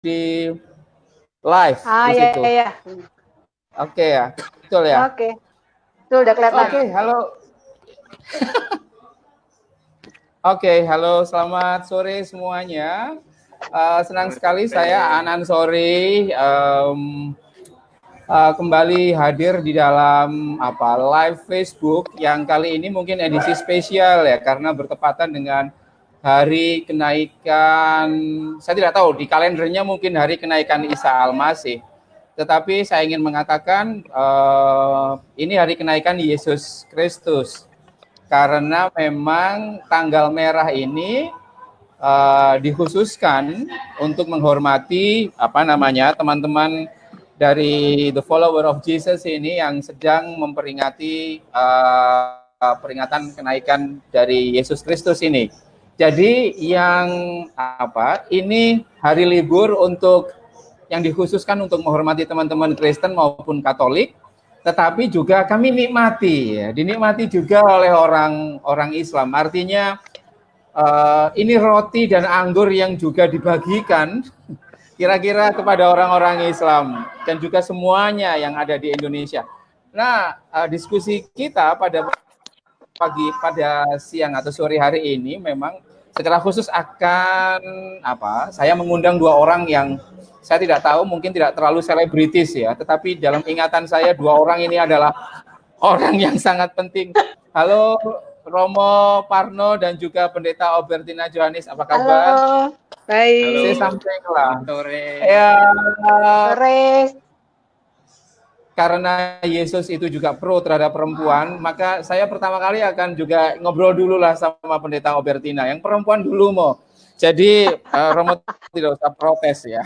di live di iya, situ. iya. Oke ya, betul ya. Oke, itu udah kelihatan. Oke, halo. Oke, halo, selamat sore semuanya. Senang sekali saya Anan Sori kembali hadir di dalam live Facebook yang kali ini mungkin edisi spesial ya karena bertepatan dengan hari kenaikan. Saya tidak tahu di kalendernya mungkin hari kenaikan Isa Al-Masih. Tetapi saya ingin mengatakan ini hari kenaikan Yesus Kristus. Karena memang tanggal merah ini dikhususkan untuk menghormati teman-teman dari the follower of Jesus ini yang sedang memperingati peringatan kenaikan dari Yesus Kristus ini. Jadi ini hari libur yang dikhususkan untuk menghormati teman-teman Kristen maupun Katolik, tetapi juga kami dinikmati juga oleh orang Islam. Artinya ini roti dan anggur yang juga dibagikan kira-kira kepada orang-orang Islam dan juga semuanya yang ada di Indonesia. Nah, diskusi kita pada siang atau sore hari ini memang secara khusus akan saya mengundang dua orang yang saya tidak tahu, mungkin tidak terlalu selebritis ya, tetapi dalam ingatan saya dua orang ini adalah orang yang sangat penting. Halo Romo Parno dan juga Pendeta Obertina Johannes, apa kabar? Halo, baik. Saya sampaikan sore. Ya, Sore. Karena Yesus itu juga pro terhadap perempuan, maka saya pertama kali akan juga ngobrol dulu lah sama Pendeta Obertina. Yang perempuan dulu mau. Jadi Romo tidak usah protes ya.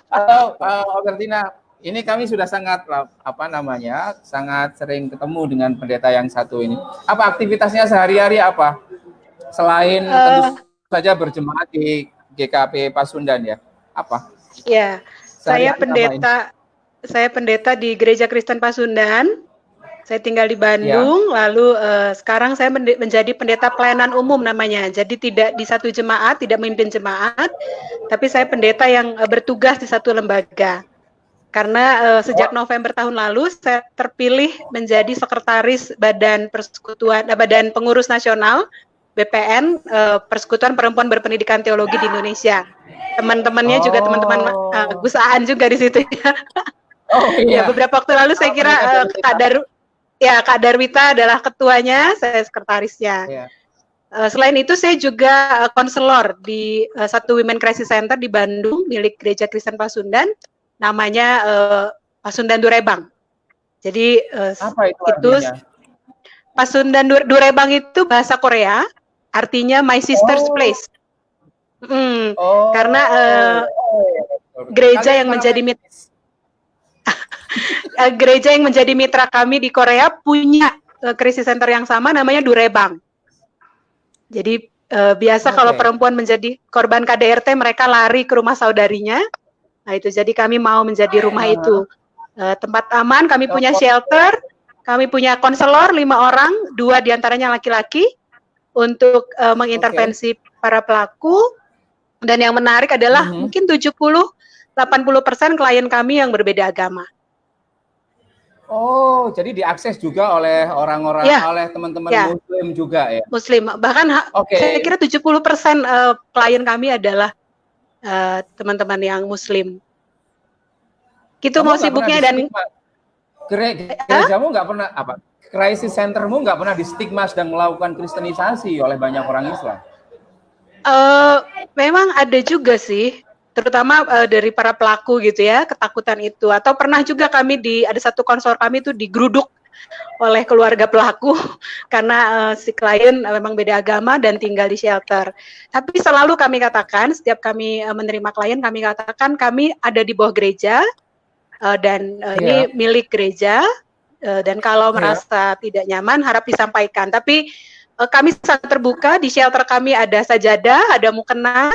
Halo Obertina, ini kami sudah sangat sangat sering ketemu dengan pendeta yang satu ini. Apa aktivitasnya sehari-hari apa? Selain tentu saja berjemaat di GKP Pasundan ya. Apa? Ya, saya pendeta di Gereja Kristen Pasundan. Saya tinggal di Bandung, lalu sekarang saya menjadi pendeta pelayanan umum namanya. Jadi tidak di satu jemaat, tidak memimpin jemaat, tapi saya pendeta yang bertugas di satu lembaga. Karena sejak November tahun lalu saya terpilih menjadi sekretaris Badan Pengurus Nasional BPN, Persekutuan Perempuan Berpendidikan Teologi di Indonesia. Teman-temannya juga teman-teman Gus Aan juga di situ ya. Ya, beberapa waktu lalu saya kira Kak Darwita adalah ketuanya, saya sekretarisnya. Selain itu saya juga konselor di satu Women Crisis Center di Bandung milik Gereja Kristen Pasundan, namanya Pasundan Durebang. Jadi apa itu Pasundan Durebang itu bahasa Korea, artinya My Sister's Place. Karena gereja yang menjadi gereja yang menjadi mitra kami di Korea punya krisis center yang sama, namanya Durebang. Jadi biasa kalau perempuan menjadi korban KDRT, mereka lari ke rumah saudarinya. Nah itu, jadi kami mau menjadi rumah itu. Tempat aman, kami punya shelter, kami punya konselor 5 orang, 2 diantaranya laki-laki, untuk mengintervensi para pelaku. Dan yang menarik adalah mungkin 70-80% klien kami yang berbeda agama. Oh, jadi diakses juga oleh orang-orang, oleh teman-teman Muslim juga ya? Muslim, bahkan saya kira 70% klien kami adalah teman-teman yang Muslim. Gitu. Mau sibuknya dan gerejamu nggak pernah crisis centermu nggak pernah distigma dan melakukan kristenisasi oleh banyak orang Islam? Memang ada juga sih, terutama dari para pelaku gitu ya, ketakutan itu. Atau pernah juga kami ada satu konselor kami itu digeruduk oleh keluarga pelaku karena si klien memang beda agama dan tinggal di shelter. Tapi selalu kami katakan, setiap kami menerima klien, kami katakan kami ada di bawah gereja dan ini milik gereja, dan kalau merasa tidak nyaman harap disampaikan. Tapi kami sangat terbuka, di shelter kami ada sajadah, ada mukena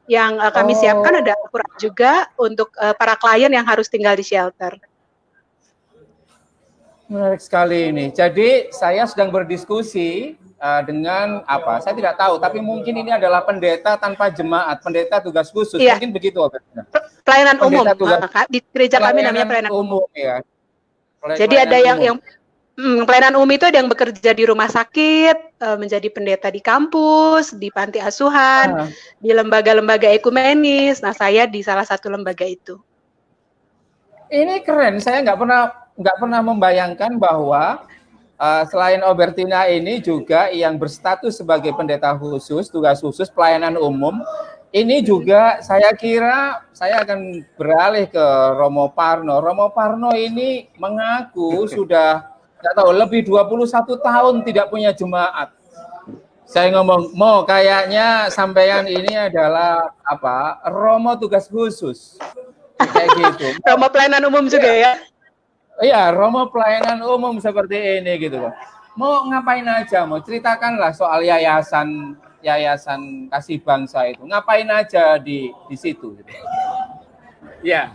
yang kami siapkan, ada Al-Quran juga untuk para klien yang harus tinggal di shelter. Menarik sekali ini. Jadi saya sedang berdiskusi dengan apa? Saya tidak tahu, tapi mungkin ini adalah pendeta tanpa jemaat, pendeta tugas khusus. Iya, Mungkin begitu, pelayanan umum. pendeta tugas Di gereja kami namanya pelayanan pelayanan umum. umum ya. Jadi ada Pelayanan umum. yang pelayanan umum itu ada yang bekerja di rumah sakit, menjadi pendeta di kampus, di panti asuhan, di lembaga-lembaga ekumenis. Nah, saya di salah satu lembaga itu. Ini keren. Saya nggak pernah membayangkan bahwa selain Obertina ini juga yang berstatus sebagai pendeta khusus, tugas khusus pelayanan umum. Ini juga saya kira saya akan beralih ke Romo Parno. Romo Parno ini mengaku sudah nggak tahu lebih 21 tahun tidak punya jemaat. Saya ngomong, mau kayaknya sampean ini adalah apa? Romo tugas khusus. Kayak gitu. Romo pelayanan umum juga ya. Iya, Romo pelayanan umum seperti ini gitu loh. Mau ngapain aja, mau ceritakanlah soal yayasan kasih bangsa itu. Ngapain aja di situ gitu. Ya.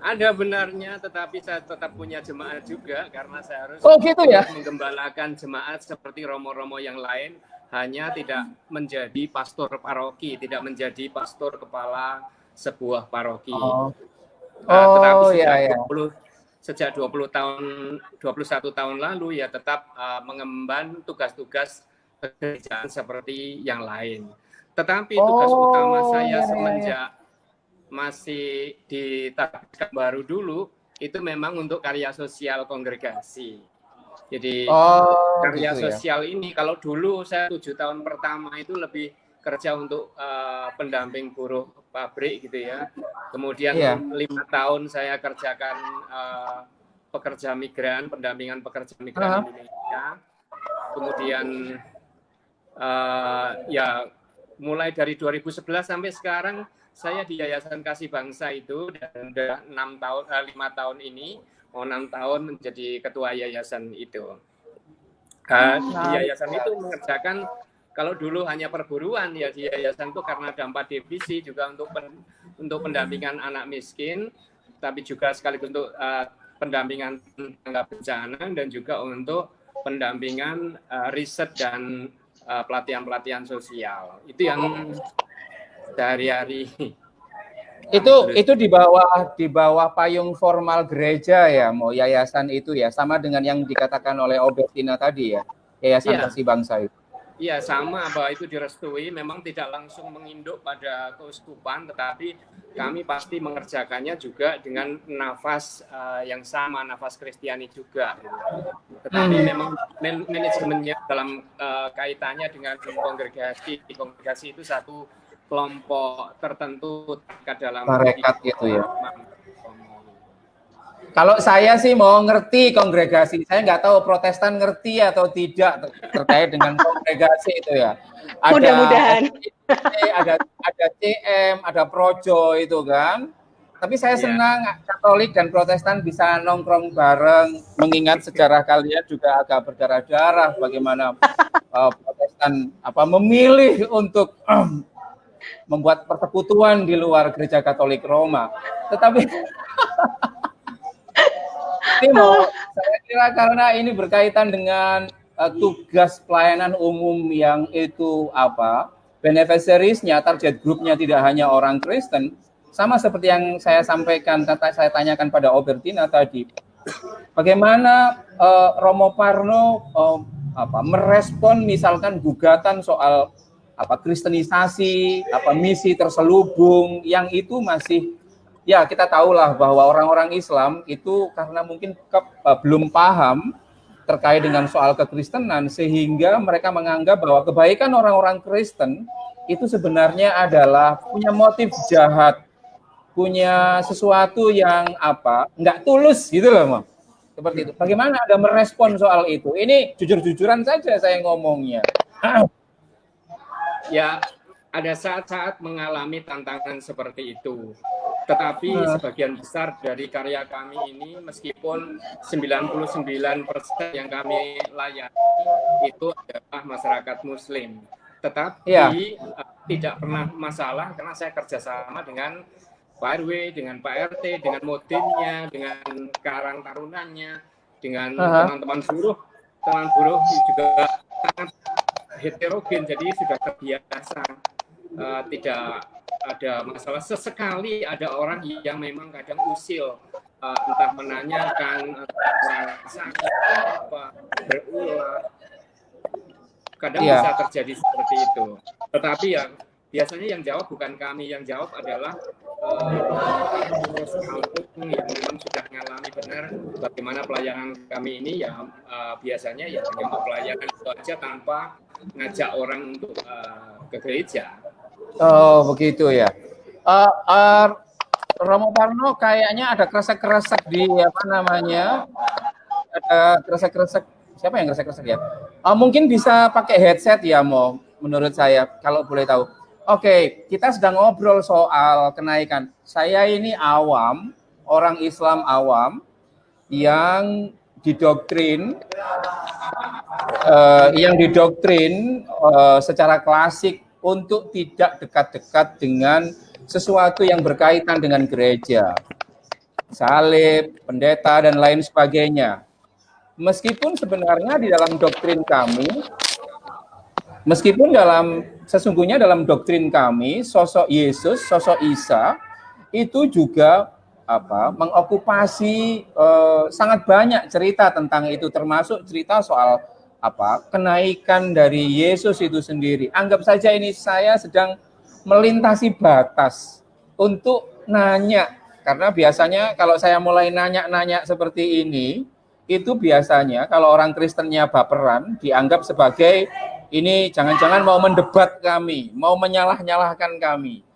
Ada benarnya, tetapi saya tetap punya jemaat juga karena saya harus gitu ya? menggembalakan jemaat seperti romo-romo yang lain, hanya tidak menjadi pastor paroki, tidak menjadi pastor kepala sebuah paroki. Tetapi sejak 21 tahun lalu ya tetap mengemban tugas-tugas pekerjaan seperti yang lain. Tetapi tugas utama saya semenjak masih di Tabiskan Baru dulu itu memang untuk karya sosial kongregasi. Jadi karya gitu sosial ini kalau dulu saya 7 tahun pertama itu lebih kerja untuk pendamping buruh pabrik gitu ya. Kemudian 5 tahun saya kerjakan pekerja migran, pendampingan pekerja migran Indonesia. Kemudian ya mulai dari 2011 sampai sekarang saya di Yayasan Kasih Bangsa itu dan udah 5 tahun ini, mau 6 tahun menjadi ketua yayasan itu. Di yayasan itu mengerjakan, kalau dulu hanya perburuan ya di yayasan itu karena ada 4 divisi juga untuk pendampingan anak miskin, tapi juga sekaligus untuk pendampingan tanggap bencana dan juga untuk pendampingan riset dan pelatihan-pelatihan sosial. Itu yang sehari-hari. Itu di bawah payung formal gereja ya, mau yayasan itu ya, sama dengan yang dikatakan oleh Obertina tadi ya, Yayasan Kasih Bangsa itu. Iya, sama bahwa itu direstui, memang tidak langsung menginduk pada keuskupan, tetapi kami pasti mengerjakannya juga dengan nafas yang sama, nafas Kristiani juga. Tetapi memang manajemennya dalam kaitannya dengan kongregasi itu satu kelompok tertentu dalam tarekat gitu ya. Kalau saya sih mau ngerti kongregasi, saya nggak tahu Protestan ngerti atau tidak terkait dengan kongregasi itu ya. Mudah-mudahan. Ada CM, ada Projo itu kan. Tapi saya senang Katolik dan Protestan bisa nongkrong bareng, mengingat sejarah kalian juga agak berdarah-darah bagaimana Protestan memilih untuk membuat persekutuan di luar Gereja Katolik Roma. Tetapi saya kira karena ini berkaitan dengan tugas pelayanan umum yang itu beneficiaries-nya, target grupnya tidak hanya orang Kristen, sama seperti yang saya sampaikan, saya tanyakan pada Obertina tadi. Bagaimana Romo Parno merespon misalkan gugatan soal kristenisasi, misi terselubung, yang itu masih ya kita tahulah bahwa orang-orang Islam itu karena mungkin belum paham terkait dengan soal kekristenan, sehingga mereka menganggap bahwa kebaikan orang-orang Kristen itu sebenarnya adalah punya motif jahat, punya sesuatu yang nggak tulus gitu loh, Mam. Seperti itu. Bagaimana Anda merespon soal itu? Ini jujur-jujuran saja saya ngomongnya. Ya, ada saat-saat mengalami tantangan seperti itu. Tetapi sebagian besar dari karya kami ini, meskipun 99% yang kami layani itu adalah masyarakat Muslim. Tetapi tidak pernah masalah karena saya kerjasama dengan Pak RW, dengan Pak RT, dengan modemnya, dengan karang tarunannya, dengan teman-teman buruh juga sangat heterogen, jadi sudah terbiasa. Tidak ada masalah. Sesekali ada orang yang memang kadang usil, entah menanyakan, sakit apa, berulah. Kadang bisa terjadi seperti itu. Tetapi yang biasanya yang jawab bukan kami, yang jawab adalah pengurus kampung yang memang sudah mengalami benar bagaimana pelayanan kami ini, ya biasanya ya hanya pelayanan itu aja tanpa ngajak orang untuk ke gereja. Oh, begitu ya. Romo Parno kayaknya ada kresek-kresek di apa namanya? Ada kresek-kresek. Siapa yang kresek-kresek ya? Mungkin bisa pakai headset ya, Mo. Menurut saya, kalau boleh tahu. Oke, kita sedang ngobrol soal kenaikan. Saya ini awam, orang Islam awam yang didoktrin secara klasik untuk tidak dekat-dekat dengan sesuatu yang berkaitan dengan gereja, salib, pendeta, dan lain sebagainya. Meskipun sebenarnya di dalam doktrin kami, sesungguhnya dalam doktrin kami, sosok Yesus, sosok Isa, itu juga mengokupasi sangat banyak cerita tentang itu, termasuk cerita soal kenaikan dari Yesus itu sendiri. Anggap saja ini saya sedang melintasi batas untuk nanya, karena biasanya kalau saya mulai nanya-nanya seperti ini, itu biasanya kalau orang Kristennya baperan dianggap sebagai ini jangan-jangan mau mendebat kami, mau menyalah-nyalahkan kami.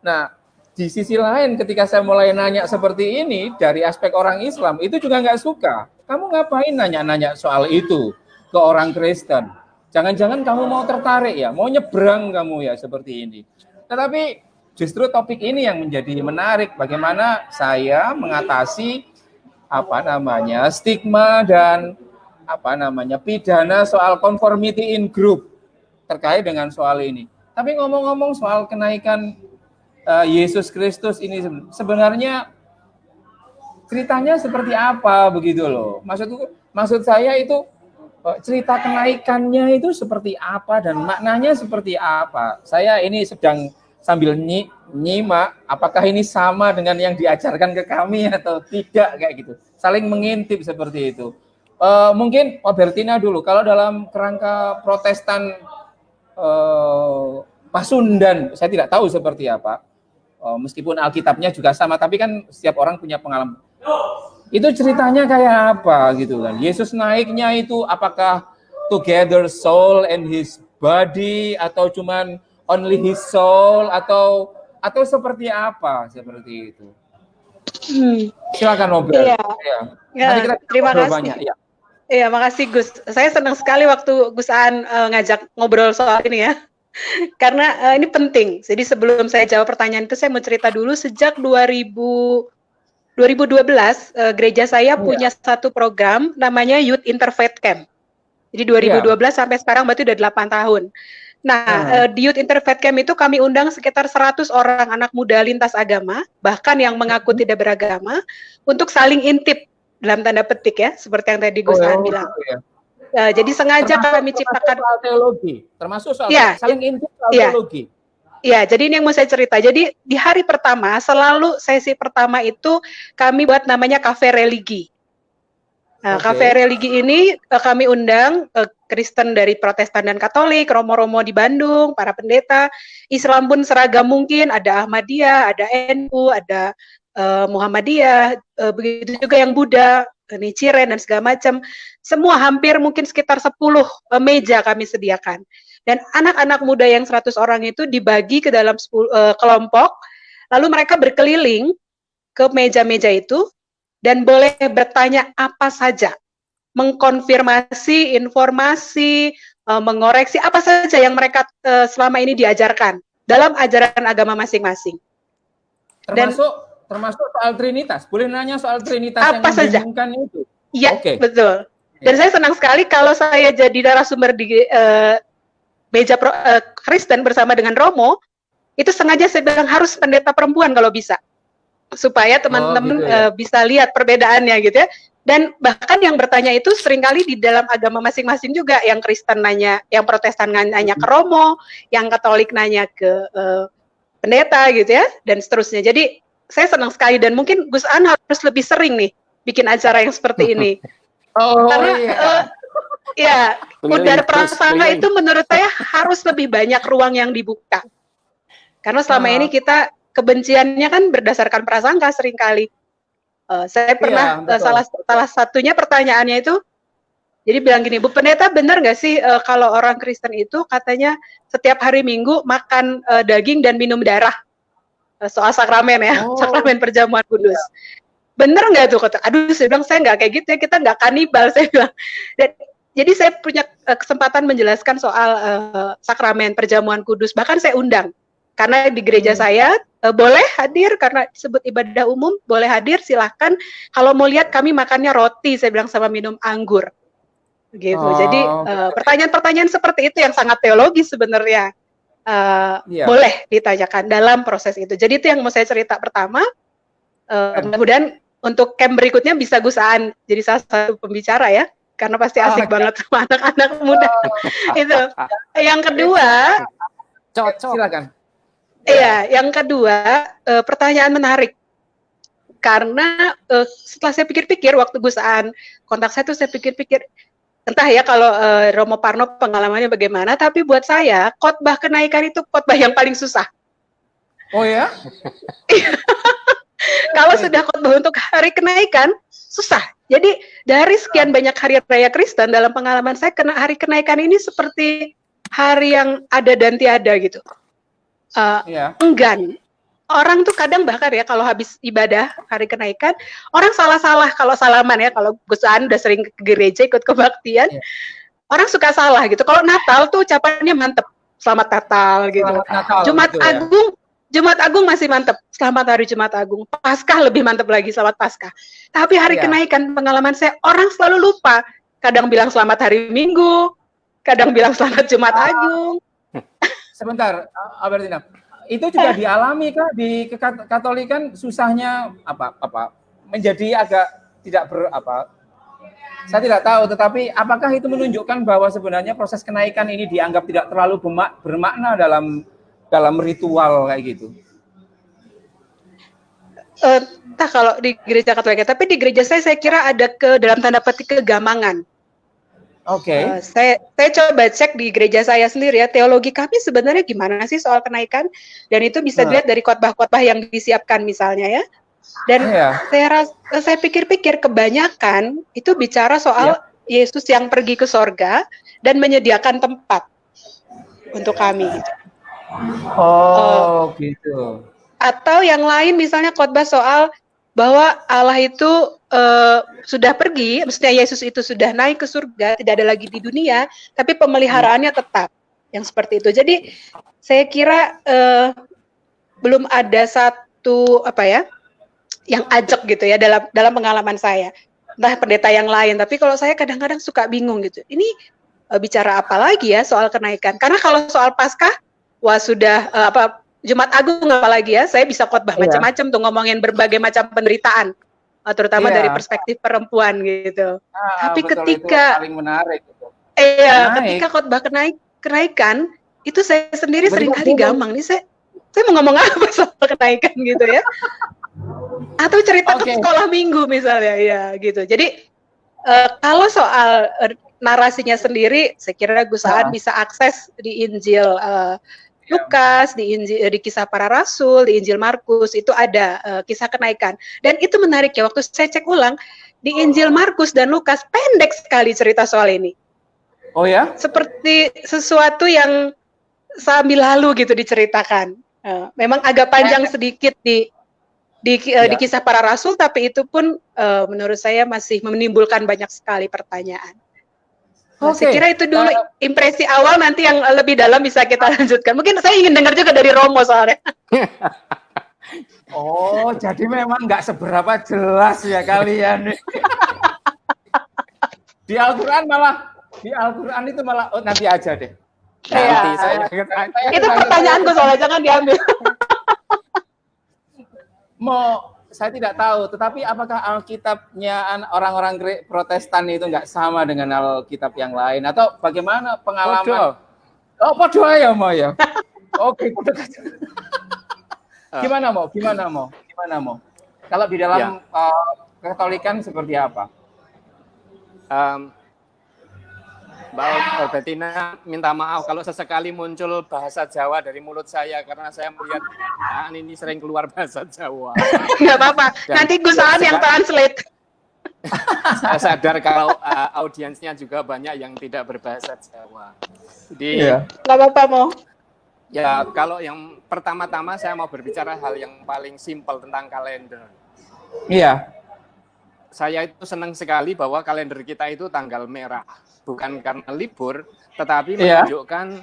Nah, di sisi lain ketika saya mulai nanya seperti ini dari aspek orang Islam, itu juga nggak suka. Kamu ngapain nanya-nanya soal itu ke orang Kristen? Jangan-jangan kamu mau tertarik ya, mau nyebrang kamu ya seperti ini. Tetapi justru topik ini yang menjadi menarik, bagaimana saya mengatasi stigma dan pidana soal conformity in group terkait dengan soal ini. Tapi ngomong-ngomong soal kenaikan Yesus Kristus ini sebenarnya ceritanya seperti apa begitu loh. Maksud saya itu cerita kenaikannya itu seperti apa dan maknanya seperti apa. Saya ini sedang sambil nyimak apakah ini sama dengan yang diajarkan ke kami atau tidak, kayak gitu. Saling mengintip seperti itu. Mungkin Bertina dulu, kalau dalam kerangka Protestan Pasundan, saya tidak tahu seperti apa. Meskipun Alkitabnya juga sama, tapi kan setiap orang punya pengalaman. Itu ceritanya kayak apa gitu kan? Yesus naiknya itu apakah together soul and his body, atau cuman only his soul, atau seperti apa seperti itu? Silakan ngobrol. Iya. Ya, terima kasih. Banyak. Ya. Iya, makasih Gus. Saya senang sekali waktu Gus Aan ngajak ngobrol soal ini ya. Karena ini penting. Jadi sebelum saya jawab pertanyaan itu, saya mau cerita dulu. Sejak 2012, gereja saya punya satu program namanya Youth Interfaith Camp. Jadi 2012 sampai sekarang berarti udah 8 tahun. Nah, di Youth Interfaith Camp itu kami undang sekitar 100 orang anak muda lintas agama, bahkan yang mengaku tidak beragama, untuk saling intip, dalam tanda petik ya, seperti yang tadi Gus Aan bilang. Jadi sengaja kami ciptakan soal teologi, termasuk soal saling intip soal teologi. Iya, jadi ini yang mau saya cerita. Jadi di hari pertama, selalu sesi pertama itu kami buat namanya kafe religi. Nah, kafe religi ini kami undang Kristen dari Protestan dan Katolik, romo-romo di Bandung, para pendeta, Islam pun seragam mungkin, ada Ahmadiyah, ada NU, ada Muhammadiyah, begitu juga yang Buddha, Nichiren dan segala macam. Semua hampir mungkin sekitar 10 meja kami sediakan. Dan anak-anak muda yang 100 orang itu dibagi ke dalam 10 kelompok, lalu mereka berkeliling ke meja-meja itu dan boleh bertanya apa saja, mengkonfirmasi informasi, mengoreksi apa saja yang mereka selama ini diajarkan dalam ajaran agama masing-masing. Termasuk soal Trinitas. Boleh nanya soal Trinitas apa yang membingungkan itu? Iya, betul. Dan saya senang sekali kalau saya jadi narasumber di meja Kristen bersama dengan Romo, itu sengaja saya bilang harus pendeta perempuan kalau bisa. supaya teman-teman gitu ya. bisa lihat perbedaannya gitu ya. Dan bahkan yang bertanya itu seringkali di dalam agama masing-masing juga, yang Kristen nanya, yang Protestan nanya ke Romo, yang Katolik nanya ke pendeta gitu ya, dan seterusnya. Jadi saya senang sekali, dan mungkin Gus An harus lebih sering nih bikin acara yang seperti ini. Karena ya udara prasangka itu menurut saya harus lebih banyak ruang yang dibuka. Karena selama ini kita kebenciannya kan berdasarkan prasangka seringkali. Saya pernah salah satunya pertanyaannya itu, jadi bilang gini, Bu Pendeta, benar nggak sih kalau orang Kristen itu katanya setiap hari Minggu makan daging dan minum darah? Soal sakramen ya, sakramen perjamuan kudus. Bener nggak tuh? Kata, aduh, saya bilang saya nggak kayak gitu ya, kita nggak kanibal, saya bilang. Dan, jadi saya punya kesempatan menjelaskan soal sakramen perjamuan kudus, bahkan saya undang. Karena di gereja saya boleh hadir, karena disebut ibadah umum, boleh hadir, silahkan. Kalau mau lihat kami makannya roti, saya bilang, sama minum anggur. Gitu. Jadi pertanyaan-pertanyaan seperti itu yang sangat teologis sebenarnya boleh ditanyakan dalam proses itu. Jadi itu yang mau saya cerita pertama. Mudah-mudahan untuk camp berikutnya bisa Gus Aan jadi salah satu pembicara ya, karena pasti asik banget sama anak-anak muda. Itu. Yang kedua, silakan. Iya, yang kedua, pertanyaan menarik. Karena setelah saya pikir-pikir, waktu Gus Aan kontak saya tuh saya pikir-pikir, entah ya kalau Romo Parno pengalamannya bagaimana, tapi buat saya khotbah kenaikan itu khotbah yang paling susah. Oh ya? Kalau sudah khotbah untuk hari kenaikan, susah. Jadi dari sekian banyak hari raya Kristen, dalam pengalaman saya, hari kenaikan ini seperti hari yang ada dan tiada gitu. Enggan. Orang tuh kadang bahkan ya kalau habis ibadah hari kenaikan, orang salah-salah kalau salaman ya, kalau Gus Aan udah sering ke gereja ikut kebaktian, orang suka salah gitu. Kalau Natal tuh ucapannya mantep, selamat Natal gitu. Selamat Natal, Jumat gitu, Agung, Jumat Agung masih mantep, selamat hari Jumat Agung. Paskah lebih mantep lagi, selamat Paskah. Tapi hari kenaikan, pengalaman saya, orang selalu lupa. Kadang bilang selamat hari Minggu, kadang bilang selamat Jumat Agung. Sebentar, Albertina. Itu juga dialami kah di Katolikan, susahnya apa menjadi agak tidak saya tidak tahu, tetapi apakah itu menunjukkan bahwa sebenarnya proses kenaikan ini dianggap tidak terlalu bermakna dalam ritual kayak gitu? Entah kalau di gereja Katolik, tapi di gereja saya kira ada dalam tanda petik kegamangan. Oke. Saya coba cek di gereja saya sendiri ya, teologi kami sebenarnya gimana sih soal kenaikan, dan itu bisa dilihat dari khotbah-khotbah yang disiapkan misalnya ya. Dan saya pikir-pikir kebanyakan itu bicara soal Yesus yang pergi ke sorga dan menyediakan tempat untuk kami. Gitu. Gitu. Atau yang lain misalnya khotbah soal bahwa Allah itu sudah pergi, maksudnya Yesus itu sudah naik ke surga, tidak ada lagi di dunia, tapi pemeliharaannya tetap, yang seperti itu. Jadi saya kira belum ada satu yang ajak gitu ya dalam pengalaman saya. Entah pendeta yang lain, tapi kalau saya kadang-kadang suka bingung gitu. Ini bicara apa lagi ya soal kenaikan? Karena kalau soal Paskah, sudah Jumat Agung apalagi ya, saya bisa khotbah macam-macam tuh, ngomongin berbagai macam penderitaan, terutama dari perspektif perempuan gitu. Tapi betul, ketika itu paling menarik gitu. Ketika khotbah kenaikan itu saya sendiri seringkali gampang nih, saya mau ngomong apa soal kenaikan gitu ya. Atau cerita ke sekolah minggu misalnya ya gitu. Jadi kalau soal narasinya sendiri, saya kira Gus Aan bisa akses di Injil Lukas, di Kisah Para Rasul, di Injil Markus, itu ada kisah kenaikan. Dan itu menarik ya, waktu saya cek ulang, di Injil Markus dan Lukas pendek sekali cerita soal ini. Oh ya? Seperti sesuatu yang sambil lalu gitu diceritakan. Memang agak panjang sedikit di Kisah Para Rasul, tapi itu pun menurut saya masih menimbulkan banyak sekali pertanyaan. Saya kira itu dulu impresi awal, nanti yang lebih dalam bisa kita lanjutkan. Mungkin saya ingin dengar juga dari Romo soalnya. Jadi memang nggak seberapa jelas ya kalian. Di Al-Quran itu malah nanti aja deh. Nanti saya itu pertanyaanku soalnya, jangan diambil. saya tidak tahu, tetapi apakah Alkitabnya orang-orang Protestan itu nggak sama dengan Alkitab yang lain, atau bagaimana pengalaman? Podo. Oh, podo ya mau ya. Oke, podo. Gimana mau? Kalau di dalam Katolikan seperti apa? Mbak Bettina minta maaf kalau sesekali muncul bahasa Jawa dari mulut saya karena saya melihat ini sering keluar bahasa Jawa. Nggak apa-apa, nanti Gus Aan yang translate. Saya sadar kalau audiensnya juga banyak yang tidak berbahasa Jawa. Jadi nggak apa-apa mau. Ya kalau yang pertama-tama saya mau berbicara hal yang paling simpel tentang kalender. Iya. Saya itu senang sekali bahwa kalender kita itu tanggal merah. Bukan karena libur, tetapi menunjukkan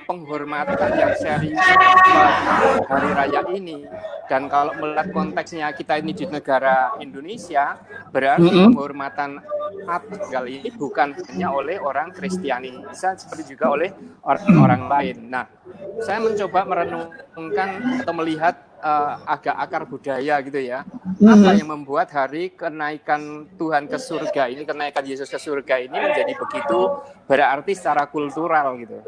penghormatan yang serius pada hari raya ini. Dan kalau melihat konteksnya kita ini di negara Indonesia, berarti penghormatan tanggal ini bukan hanya oleh orang Kristiani, bisa seperti juga oleh orang lain. Nah, saya mencoba merenungkan atau melihat agak akar budaya gitu ya. Apa yang membuat hari kenaikan Tuhan ke surga ini, kenaikan Yesus ke surga ini menjadi begitu berarti secara kultural gitu.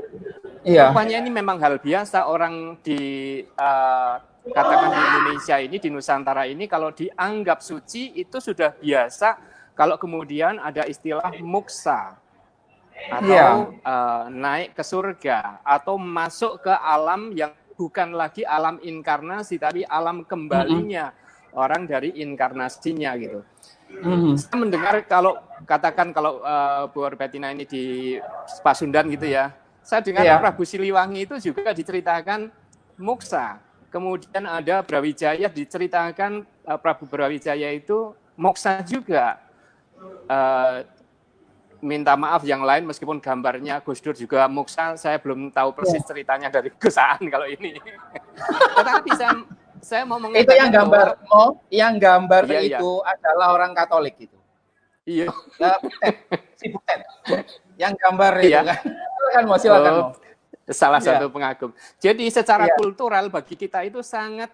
Iya. Rupanya ini memang hal biasa orang di katakan di Indonesia ini, di Nusantara ini, kalau dianggap suci itu sudah biasa kalau kemudian ada istilah muksa atau naik ke surga atau masuk ke alam yang bukan lagi alam inkarnasi tapi alam kembalinya orang dari inkarnasinya gitu. Saya mendengar kalau katakan kalau Bu Bettina ini di Pasundan gitu ya, saya dengar Prabu Siliwangi itu juga diceritakan moksa. Kemudian ada Brawijaya diceritakan Prabu Brawijaya itu moksa juga. Minta maaf yang lain meskipun gambarnya Gus Dur juga moksa, saya belum tahu persis ceritanya dari Gus Aan kalau ini. Tetapi saya mau mengatakan itu yang gambar itu adalah orang Katolik itu. Iya. Si Butet. Yang gambar itu kan. Silakan mau. Salah satu pengagum. Jadi secara kultural bagi kita itu sangat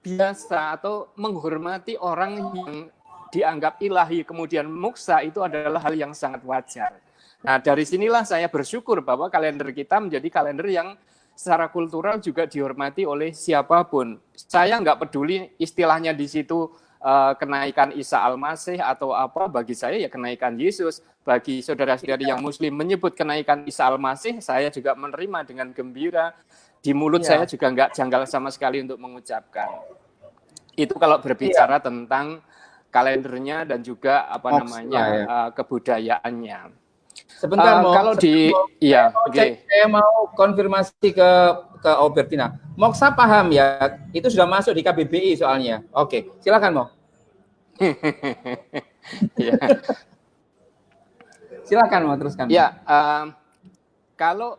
biasa atau menghormati orang yang dianggap ilahi kemudian muksa itu adalah hal yang sangat wajar. Nah, dari sinilah saya bersyukur bahwa kalender kita menjadi kalender yang secara kultural juga dihormati oleh siapapun. Saya nggak peduli istilahnya di situ kenaikan Isa Al-Masih atau apa, bagi saya ya kenaikan Yesus. Bagi saudara-saudari yang muslim menyebut kenaikan Isa Al-Masih, saya juga menerima dengan gembira. Di mulut saya juga nggak janggal sama sekali untuk mengucapkan. Itu kalau berbicara tentang kalendernya dan juga kebudayaannya. Sebentar kalau saya mau konfirmasi ke Bettina. Moksa paham ya, itu sudah masuk di KBBI soalnya. Oke, silakan Mo. Silakan Mo, teruskan. Ya, kalau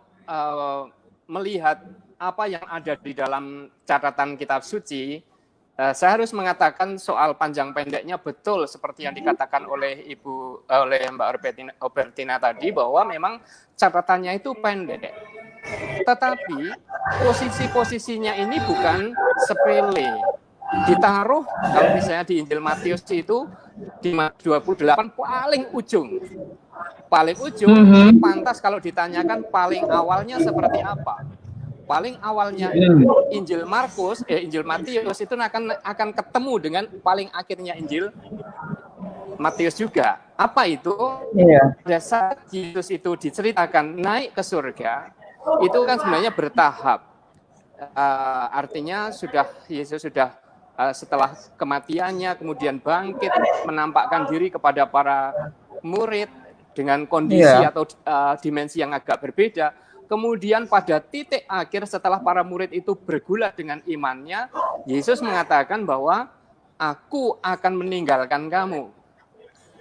melihat apa yang ada di dalam catatan kitab suci, saya harus mengatakan soal panjang pendeknya betul seperti yang dikatakan oleh Mbak Bettina tadi, bahwa memang catatannya itu pendek. Tetapi posisi-posisinya ini bukan sepele. Ditaruh kalau misalnya di Injil Matius itu di 28 paling ujung. Paling ujung pantas kalau ditanyakan paling awalnya seperti apa. Paling awalnya Injil Matius itu akan ketemu dengan paling akhirnya Injil Matius juga. Apa itu? Pada saat Yesus itu diceritakan naik ke surga, itu kan sebenarnya bertahap. Artinya Yesus sudah setelah kematiannya kemudian bangkit, menampakkan diri kepada para murid dengan kondisi atau dimensi yang agak berbeda. Kemudian pada titik akhir setelah para murid itu bergulat dengan imannya, Yesus mengatakan bahwa aku akan meninggalkan kamu.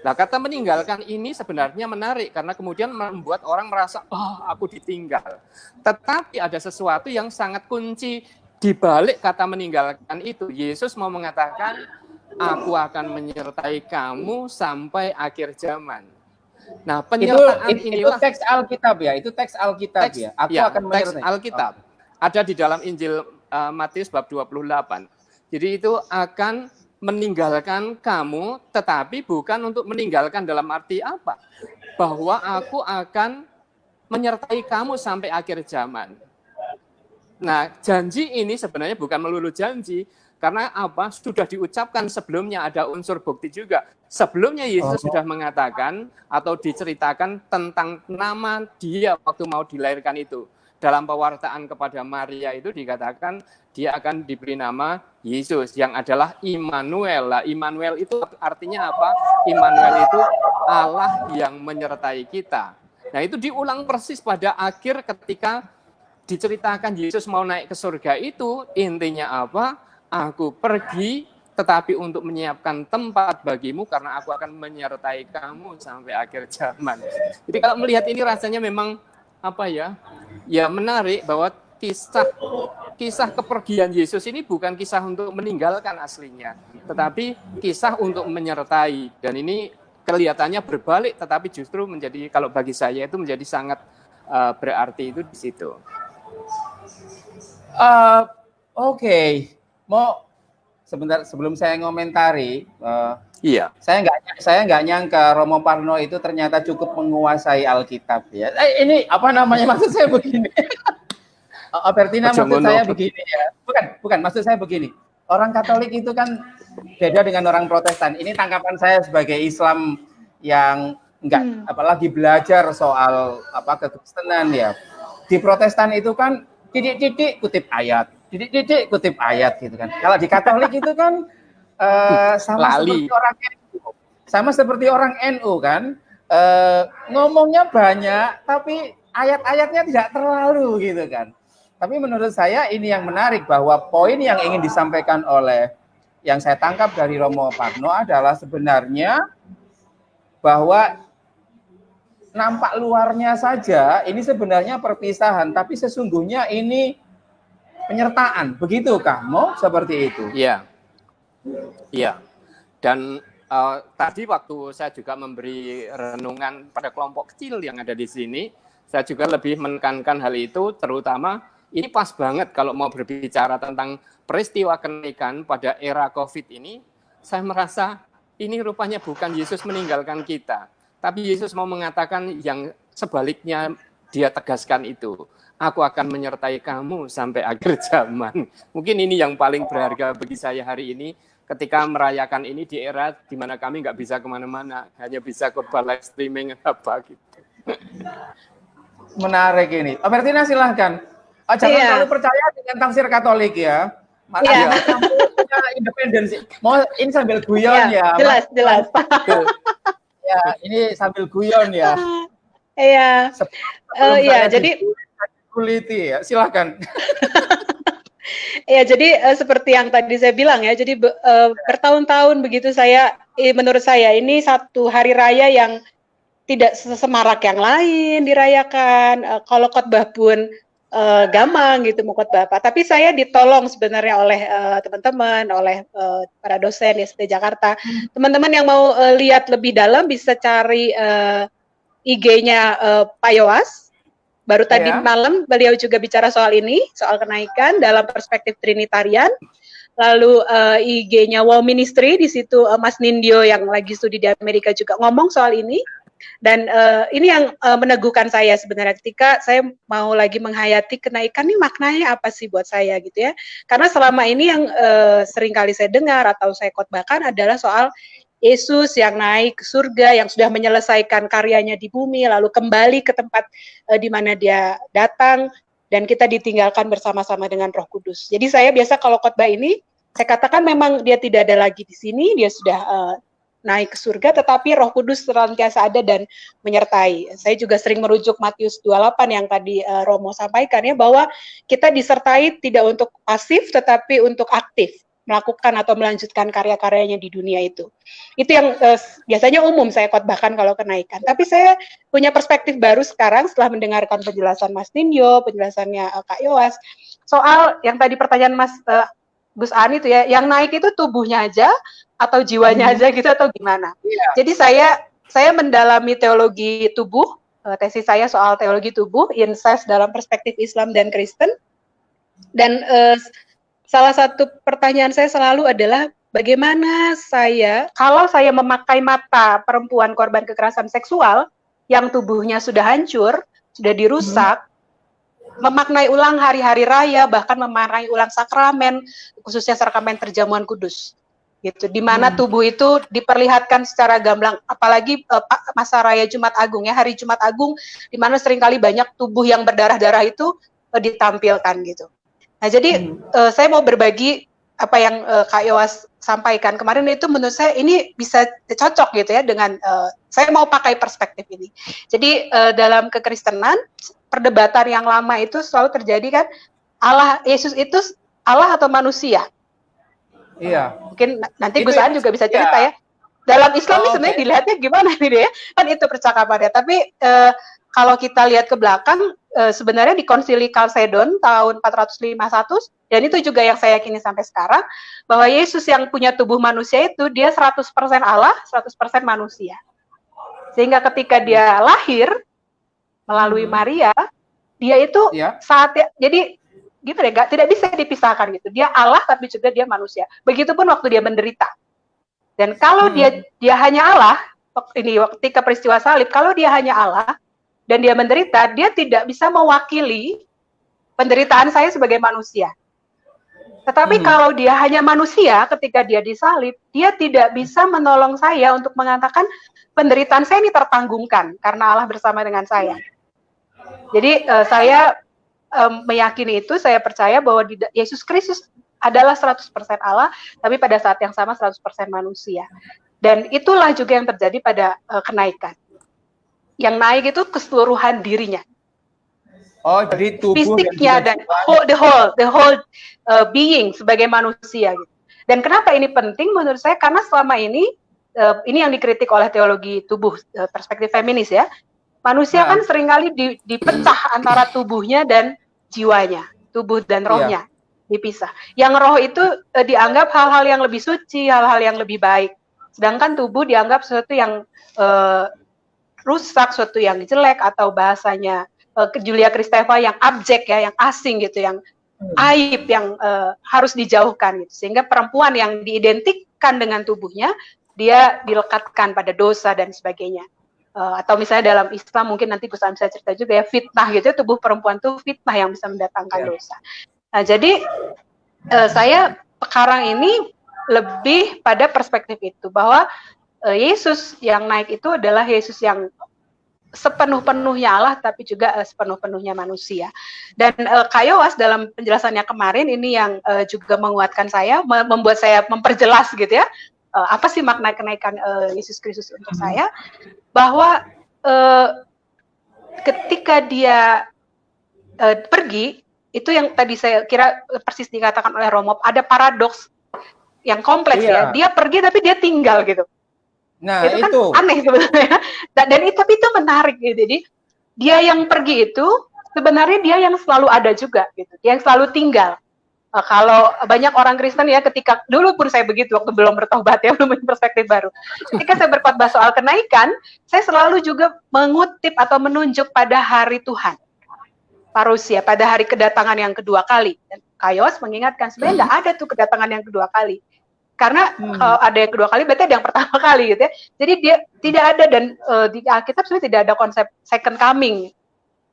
Nah, kata meninggalkan ini sebenarnya menarik karena kemudian membuat orang merasa, aku ditinggal. Tetapi ada sesuatu yang sangat kunci di balik kata meninggalkan itu. Yesus mau mengatakan, aku akan menyertai kamu sampai akhir zaman. Nah, penyertaan inilah teks Alkitab ya, itu teks Alkitab Aku akan teks Alkitab. Ada di dalam Injil Matius bab 28. Jadi itu akan meninggalkan kamu, tetapi bukan untuk meninggalkan dalam arti apa? Bahwa aku akan menyertai kamu sampai akhir zaman. Nah, janji ini sebenarnya bukan melulu janji, karena apa? Sudah diucapkan sebelumnya, ada unsur bukti juga. Sebelumnya Yesus sudah mengatakan atau diceritakan tentang nama dia waktu mau dilahirkan itu. Dalam pewartaan kepada Maria itu dikatakan dia akan diberi nama Yesus yang adalah Immanuel. Lah, Immanuel itu artinya apa? Immanuel itu Allah yang menyertai kita. Nah, itu diulang persis pada akhir ketika diceritakan Yesus mau naik ke surga itu. Intinya apa? Aku pergi tetapi untuk menyiapkan tempat bagimu karena aku akan menyertai kamu sampai akhir zaman. Jadi kalau melihat ini rasanya memang apa ya? Ya menarik bahwa kisah kepergian Yesus ini bukan kisah untuk meninggalkan aslinya, tetapi kisah untuk menyertai. Dan ini kelihatannya berbalik, tetapi justru menjadi, kalau bagi saya itu menjadi sangat berarti itu di situ. Oke. Mau sebentar sebelum saya ngomentari, Iya. Saya nggak nyangka Romo Parno itu ternyata cukup menguasai Alkitab ya. Ini apa namanya, maksud saya begini. Albertina, maksud saya begini ya. Bukan, maksud saya begini. Orang Katolik itu kan beda dengan orang Protestan. Ini tanggapan saya sebagai Islam yang enggak apalagi belajar soal kekristenan ya. Di Protestan itu kan titik-titik kutip ayat, titik-titik kutip ayat gitu kan. Kalau di Katolik itu kan sama seperti orang NU kan, ngomongnya banyak tapi ayat-ayatnya tidak terlalu gitu kan. Tapi menurut saya ini yang menarik, bahwa poin yang ingin disampaikan oleh, yang saya tangkap dari Romo Parno adalah sebenarnya bahwa nampak luarnya saja ini sebenarnya perpisahan, tapi sesungguhnya ini penyertaan. Begitukah, Mo? Seperti itu? Iya. Iya. Dan tadi waktu saya juga memberi renungan pada kelompok kecil yang ada di sini, saya juga lebih menekankan hal itu, terutama ini pas banget kalau mau berbicara tentang peristiwa kenaikan pada era COVID ini. Saya merasa ini rupanya bukan Yesus meninggalkan kita, tapi Yesus mau mengatakan yang sebaliknya. Dia tegaskan itu, aku akan menyertai kamu sampai akhir zaman. Mungkin ini yang paling berharga bagi saya hari ini, ketika merayakan ini di era di mana kami nggak bisa kemana-mana, hanya bisa khotbah live streaming apa gitu. Menarik ini. Albertina, silahkan. Jangan terlalu percaya dengan tafsir Katolik ya. Makanya punya independensi. Mau ini sambil guyon ya. Jelas. Ya, ini sambil guyon ya. Iya. Iya, jadi kuliti ya. Silahkan. Ya, jadi seperti yang tadi saya bilang ya, jadi bertahun-tahun begitu menurut saya ini satu hari raya yang tidak semarak yang lain dirayakan. Kalau khotbah pun gampang gitu mau khotbah apa. Tapi saya ditolong sebenarnya oleh teman-teman, oleh para dosen di SD Jakarta. Teman-teman yang mau lihat lebih dalam bisa cari IG-nya Pak Yowas. Baru tadi malam beliau juga bicara soal ini, soal kenaikan dalam perspektif Trinitarian. Lalu IG-nya Wow Ministry, di situ Mas Nindyo yang lagi studi di Amerika juga ngomong soal ini. Dan ini yang meneguhkan saya sebenarnya ketika saya mau lagi menghayati kenaikan ini maknanya apa sih buat saya gitu ya. Karena selama ini yang sering kali saya dengar atau saya khotbahkan adalah soal Yesus yang naik ke surga, yang sudah menyelesaikan karyanya di bumi, lalu kembali ke tempat di mana dia datang, dan kita ditinggalkan bersama-sama dengan Roh Kudus. Jadi saya biasa kalau khotbah ini, saya katakan memang dia tidak ada lagi di sini, dia sudah naik ke surga, tetapi Roh Kudus senantiasa ada dan menyertai. Saya juga sering merujuk Matius 28 yang tadi Romo sampaikan ya, bahwa kita disertai tidak untuk pasif, tetapi untuk aktif melakukan atau melanjutkan karya-karyanya di dunia itu. Itu yang biasanya umum saya khotbahkan kalau kenaikan. Tapi saya punya perspektif baru sekarang setelah mendengarkan penjelasan Mas Nindyo, penjelasannya Kak Yowas, soal yang tadi pertanyaan Mas Gus Ani itu ya, yang naik itu tubuhnya aja atau jiwanya aja gitu atau gimana? Jadi saya mendalami teologi tubuh, tesis saya soal teologi tubuh, insight dalam perspektif Islam dan Kristen, dan salah satu pertanyaan saya selalu adalah bagaimana kalau saya memakai mata perempuan korban kekerasan seksual yang tubuhnya sudah hancur, sudah dirusak, memaknai ulang hari-hari raya, bahkan memaknai ulang sakramen, khususnya sakramen perjamuan kudus. Gitu, di mana tubuh itu diperlihatkan secara gamblang, apalagi masa raya Jumat Agung ya, hari Jumat Agung, di mana seringkali banyak tubuh yang berdarah-darah itu ditampilkan gitu. Nah jadi saya mau berbagi apa yang Kak Yowas sampaikan kemarin, itu menurut saya ini bisa cocok gitu ya dengan saya mau pakai perspektif ini. Jadi dalam kekristenan perdebatan yang lama itu selalu terjadi kan, Yesus itu Allah atau manusia? Iya. Mungkin nanti Gus Aan juga bisa cerita ya. Dalam Islam ini sebenarnya dilihatnya gimana nih ya? Kan itu percakapannya. Tapi kalau kita lihat ke belakang, sebenarnya di Konsili Chalcedon tahun 451, dan itu juga yang saya yakini sampai sekarang, bahwa Yesus yang punya tubuh manusia itu, dia 100% Allah, 100% manusia. Sehingga ketika dia lahir melalui Maria, dia itu saatnya, jadi gitu deh, tidak bisa dipisahkan gitu. Dia Allah tapi juga dia manusia. Begitupun waktu dia menderita. Dan kalau dia hanya Allah, ini ketika peristiwa salib, kalau dia hanya Allah dan dia menderita, dia tidak bisa mewakili penderitaan saya sebagai manusia. Tetapi kalau dia hanya manusia, ketika dia disalib, dia tidak bisa menolong saya untuk mengatakan penderitaan saya ini tertanggungkan karena Allah bersama dengan saya. Jadi saya meyakini itu, saya percaya bahwa Yesus Kristus adalah 100% Allah, tapi pada saat yang sama 100% manusia. Dan itulah juga yang terjadi pada kenaikan. Yang naik itu keseluruhan dirinya. Oh, jadi tubuh fisiknya dan the whole being sebagai manusia gitu. Dan kenapa ini penting menurut saya? Karena selama ini yang dikritik oleh teologi tubuh, perspektif feminis ya. Manusia kan seringkali dipecah antara tubuhnya dan jiwanya, tubuh dan rohnya dipisah. Yang roh itu dianggap hal-hal yang lebih suci, hal-hal yang lebih baik. Sedangkan tubuh dianggap sesuatu yang rusak, sesuatu yang jelek, atau bahasanya Julia Kristeva yang abjek ya, yang asing gitu, yang aib, yang harus dijauhkan gitu. Sehingga perempuan yang diidentikan dengan tubuhnya, dia dilekatkan pada dosa dan sebagainya. Atau misalnya dalam Islam mungkin nanti Gus bisa cerita juga ya, fitnah gitu, tubuh perempuan itu fitnah yang bisa mendatangkan dosa. Nah jadi saya sekarang ini lebih pada perspektif itu, bahwa Yesus yang naik itu adalah Yesus yang sepenuh-penuhnya Allah tapi juga sepenuh-penuhnya manusia. Dan Kak Yowas dalam penjelasannya kemarin ini yang juga menguatkan saya, membuat saya memperjelas gitu ya, apa sih makna kenaikan Yesus Kristus untuk saya, bahwa ketika dia pergi, itu yang tadi saya kira persis dikatakan oleh Romo, ada paradoks yang kompleks ya, dia pergi tapi dia tinggal gitu. Nah, itu kan aneh sebenarnya. Tapi itu menarik gitu. Jadi dia yang pergi itu sebenarnya dia yang selalu ada juga gitu. Dia yang selalu tinggal. Kalau banyak orang Kristen ya, ketika dulu pun saya begitu waktu belum bertobat ya, belum punya perspektif baru. Ketika saya berkhotbah soal kenaikan, saya selalu juga mengutip atau menunjuk pada hari Tuhan, parousia, pada hari kedatangan yang kedua kali. Dan Kak Yowas mengingatkan sebenarnya nggak ada tuh kedatangan yang kedua kali. Karena kalau ada yang kedua kali berarti ada yang pertama kali gitu ya. Jadi dia tidak ada, dan di Alkitab sebenarnya tidak ada konsep second coming.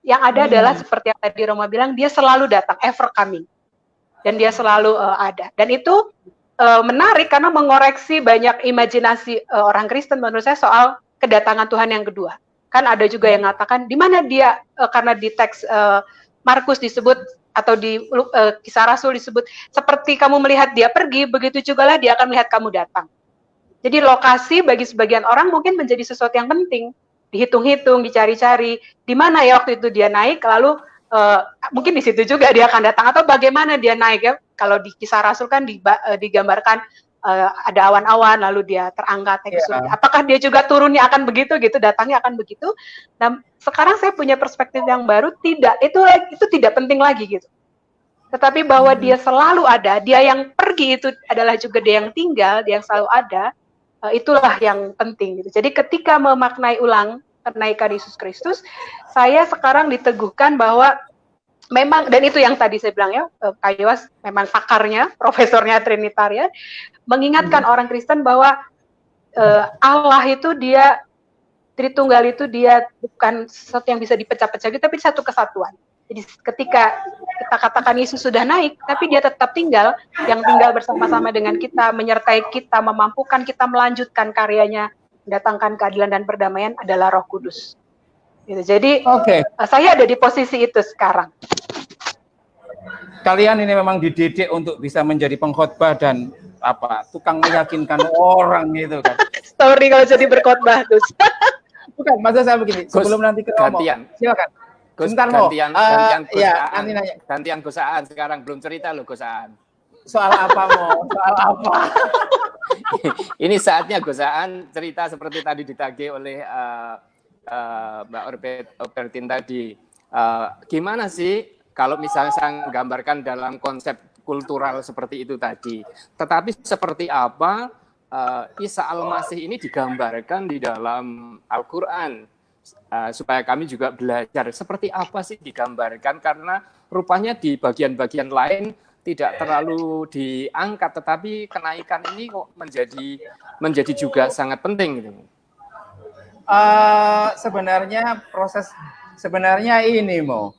Yang ada adalah seperti yang tadi Roma bilang, dia selalu datang, ever coming. Dan dia selalu ada. Dan itu menarik karena mengoreksi banyak imajinasi orang Kristen menurut saya soal kedatangan Tuhan yang kedua. Kan ada juga yang mengatakan di mana dia, karena di teks Markus disebut atau di Kisah Rasul disebut, seperti kamu melihat dia pergi, begitu juga lah dia akan melihat kamu datang. Jadi lokasi bagi sebagian orang mungkin menjadi sesuatu yang penting, dihitung-hitung, dicari-cari, di mana ya waktu itu dia naik, lalu mungkin di situ juga dia akan datang, atau bagaimana dia naik ya. Kalau di Kisah Rasul kan digambarkan ada awan-awan, lalu dia terangkat ke surga. Apakah dia juga turunnya akan begitu gitu, datangnya akan begitu? Nah, sekarang saya punya perspektif yang baru, itu tidak penting lagi gitu. Tetapi bahwa dia selalu ada, dia yang pergi itu adalah juga dia yang tinggal, dia yang selalu ada, itulah yang penting gitu. Jadi ketika memaknai ulang kenaikan Yesus Kristus, saya sekarang diteguhkan bahwa memang, dan itu yang tadi saya bilang ya, Kak Yowas memang pakarnya, profesornya Trinitarian, mengingatkan orang Kristen bahwa Allah itu dia Tritunggal itu dia bukan sesuatu yang bisa dipecah-pecah gitu, tapi satu kesatuan. Jadi ketika kita katakan Yesus sudah naik, tapi dia tetap tinggal, yang tinggal bersama-sama dengan kita, menyertai kita, memampukan kita melanjutkan karyanya, mendatangkan keadilan dan perdamaian adalah Roh Kudus. Gitu. Jadi saya ada di posisi itu sekarang. Kalian ini memang dididik untuk bisa menjadi pengkhotbah dan tukang meyakinkan orang gitu kan. Sorry kalau jadi berkhotbah terus. Bukan, maksud saya begini, sebelum nanti ke Romo, silakan. Sebentar, Mo. Gantian Gosaan sekarang, belum cerita loh Gosaan. Soal apa, Mo? Soal apa? Ini saatnya Gosaan cerita seperti tadi ditagih oleh Mbak Obertin tadi. Gimana sih kalau misalnya saya gambarkan dalam konsep kultural seperti itu tadi. Tetapi seperti apa Isa Al-Masih ini digambarkan di dalam Al-Quran, supaya kami juga belajar seperti apa sih digambarkan, karena rupanya di bagian-bagian lain tidak terlalu diangkat, tetapi kenaikan ini kok menjadi juga sangat penting gitu. Sebenarnya ini, Mo,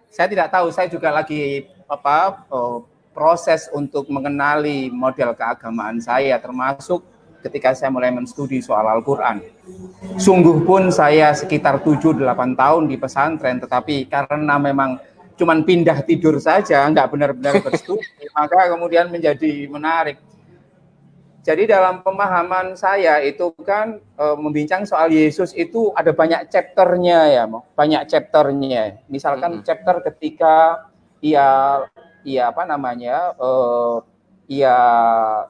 saya tidak tahu, saya juga lagi proses untuk mengenali model keagamaan saya, termasuk ketika saya mulai menstudi soal Al-Quran. Sungguh pun saya sekitar 7-8 tahun di pesantren, tetapi karena memang cuman pindah tidur saja, nggak benar-benar berstudi, maka kemudian menjadi menarik. Jadi dalam pemahaman saya itu kan membincang soal Yesus itu ada banyak chapternya ya, banyak chapternya. Misalkan chapter ketika ia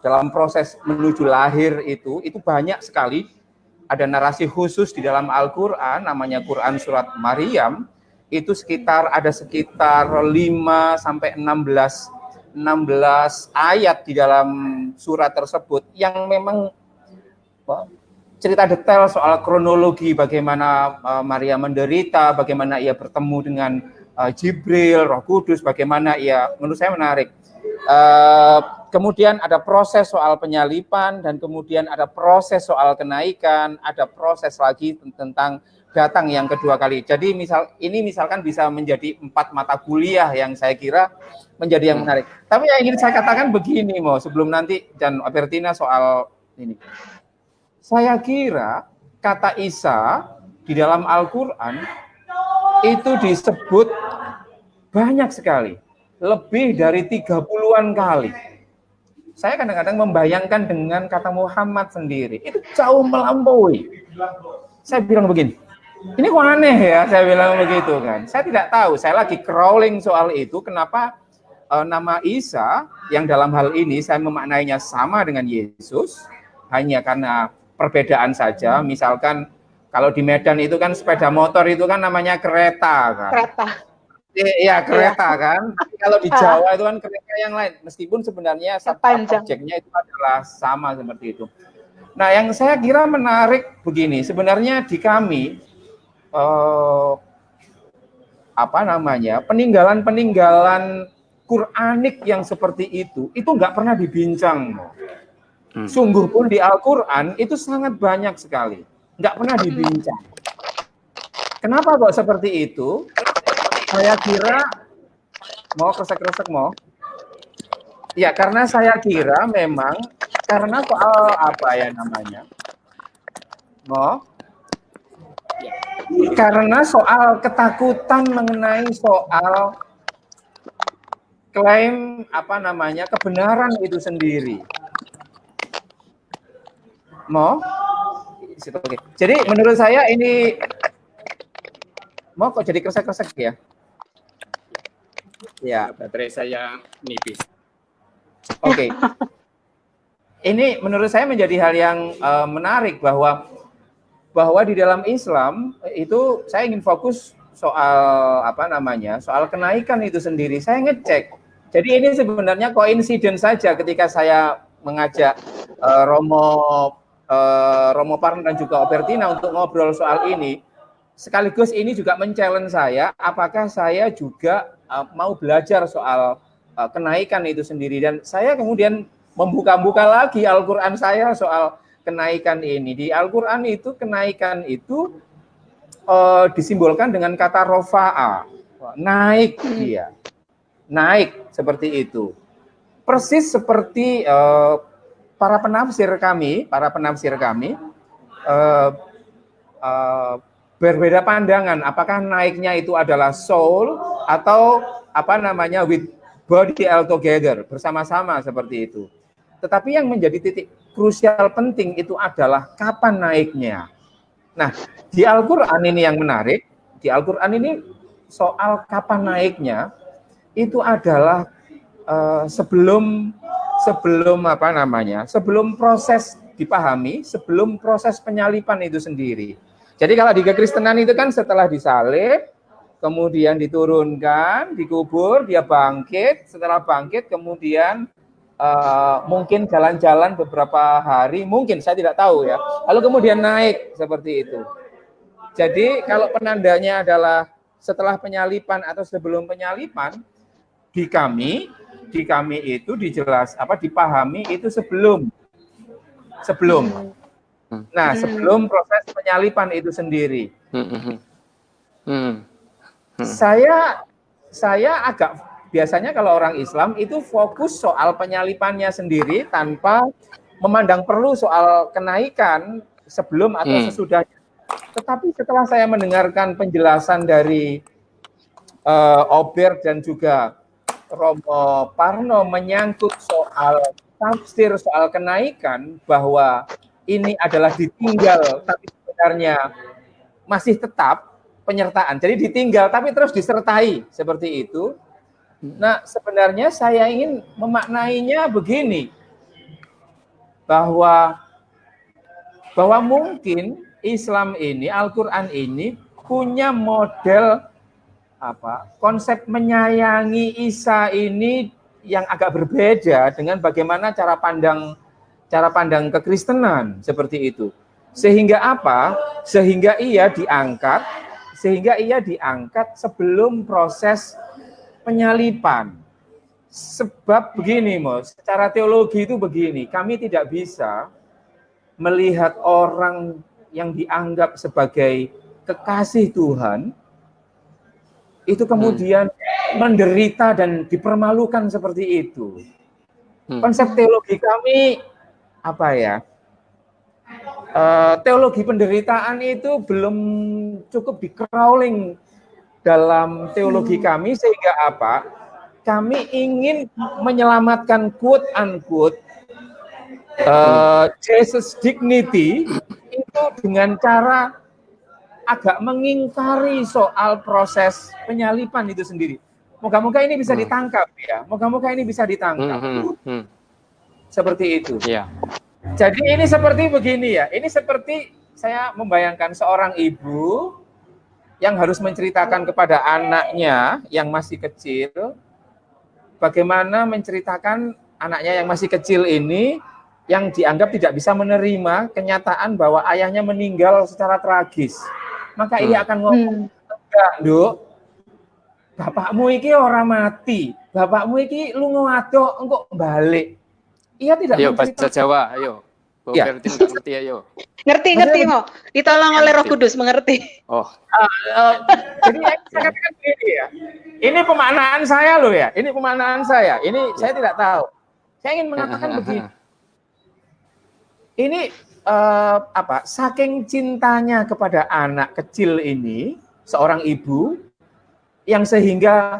dalam proses menuju lahir itu banyak sekali. Ada narasi khusus di dalam Al-Quran, namanya Quran Surat Maryam, itu ada sekitar 5-16 ayat di dalam surat tersebut yang memang cerita detail soal kronologi bagaimana Maria menderita, bagaimana ia bertemu dengan Jibril, Roh Kudus, bagaimana ia, menurut saya menarik. Kemudian ada proses soal penyalipan, dan kemudian ada proses soal kenaikan, ada proses lagi tentang datang yang kedua kali. Jadi misalkan bisa menjadi 4 mata kuliah yang saya kira menjadi yang menarik. Tapi yang ingin saya katakan begini, Mo, sebelum nanti dan Albertina soal ini. Saya kira kata Isa di dalam Al-Quran itu disebut banyak sekali, lebih dari 30-an kali. Saya kadang-kadang membayangkan dengan kata Muhammad sendiri, itu jauh melampaui. Saya bilang begini, ini kok aneh ya, saya bilang begitu kan. Saya tidak tahu, saya lagi crawling soal itu, kenapa nama Isa yang dalam hal ini saya memaknainya sama dengan Yesus, hanya karena perbedaan saja. Misalkan kalau di Medan itu kan sepeda motor itu kan namanya kereta kan. Iya, kereta kan. Kalau di Jawa itu kan kereta yang lain, meskipun sebenarnya subjeknya itu adalah sama seperti itu. Nah, yang saya kira menarik begini, sebenarnya di kami peninggalan Quranik yang seperti itu nggak pernah dibincang. Sungguh pun di Al-Quran itu sangat banyak sekali, nggak pernah dibincang. Kenapa kok seperti itu? Saya kira, mau kresek-kresek mau? Ya, karena saya kira memang, karena soal karena soal ketakutan mengenai soal klaim kebenaran itu sendiri. Jadi menurut saya ini kok jadi kresek-kresek ya? Ya, baterai saya nipis. Oke. Ini menurut saya menjadi hal yang menarik bahwa di dalam Islam itu saya ingin fokus soal soal kenaikan itu sendiri. Saya ngecek. Jadi ini sebenarnya koinsiden saja ketika saya mengajak Romo Parn dan juga Obertina untuk ngobrol soal ini. Sekaligus ini juga men-challenge saya, apakah saya juga mau belajar soal kenaikan itu sendiri, dan saya kemudian membuka-buka lagi Al-Quran saya soal kenaikan ini. Di Al-Quran itu kenaikan itu disimbolkan dengan kata rofa'a, naik dia, naik seperti itu. Persis seperti para penafsir kami berbeda pandangan, apakah naiknya itu adalah soul atau with body all together, bersama-sama seperti itu. Tetapi yang menjadi titik krusial penting itu adalah kapan naiknya. Nah, di Al-Quran ini yang menarik, di Al-Quran ini soal kapan naiknya itu adalah sebelum proses dipahami, sebelum proses penyalipan itu sendiri. Jadi kalau di kekristenan itu kan setelah disalib, kemudian diturunkan, dikubur, dia bangkit, setelah bangkit kemudian mungkin jalan-jalan beberapa hari, mungkin saya tidak tahu ya. Lalu kemudian naik seperti itu. Jadi kalau penandanya adalah setelah penyalipan atau sebelum penyalipan, di kami itu dipahami itu sebelum. Nah, sebelum proses penyalipan itu sendiri. Saya agak biasanya kalau orang Islam itu fokus soal penyalipannya sendiri tanpa memandang perlu soal kenaikan sebelum atau sesudahnya. Tetapi setelah saya mendengarkan penjelasan dari Ober dan juga Romo Parno menyangkut soal tafsir soal kenaikan, bahwa ini adalah ditinggal tapi sebenarnya masih tetap penyertaan. Jadi ditinggal tapi terus disertai seperti itu. Nah, sebenarnya saya ingin memaknainya begini, bahwa mungkin Islam ini, Al-Quran ini punya model konsep menyayangi Isa ini yang agak berbeda dengan bagaimana cara pandang kekristenan seperti itu. Sehingga Sehingga ia diangkat sebelum proses penyalipan. Sebab begini, secara teologi itu begini, kami tidak bisa melihat orang yang dianggap sebagai kekasih Tuhan itu kemudian menderita dan dipermalukan seperti itu. Konsep teologi kami teologi penderitaan itu belum cukup di-crawling dalam teologi kami, sehingga kami ingin menyelamatkan quote-unquote Jesus dignity itu dengan cara agak mengingkari soal proses penyalipan itu sendiri. Moga-moga ini bisa ditangkap ya. Moga-moga ini bisa ditangkap. Seperti itu. Yeah. Jadi ini seperti begini ya. Ini seperti saya membayangkan seorang ibu yang harus menceritakan kepada anaknya yang masih kecil, bagaimana menceritakan anaknya yang masih kecil ini yang dianggap tidak bisa menerima kenyataan bahwa ayahnya meninggal secara tragis. Maka ia akan ngomong, enggak, Nduk, bapakmu iki ora mati, bapakmu iki lunga ado engko balik. Ia tidak menceritakan. Bahasa Jawa, ayo. Ya. Ngerti, ayo. Ngerti kok. Ditolong oleh Roh Kudus mengerti. Oh. Jadi saya katakan begini ya. Ini pemaknaan saya loh ya. Ini pemaknaan saya. Ini saya tidak tahu. Saya ingin mengatakan begini. Ini saking cintanya kepada anak kecil ini, seorang ibu, yang sehingga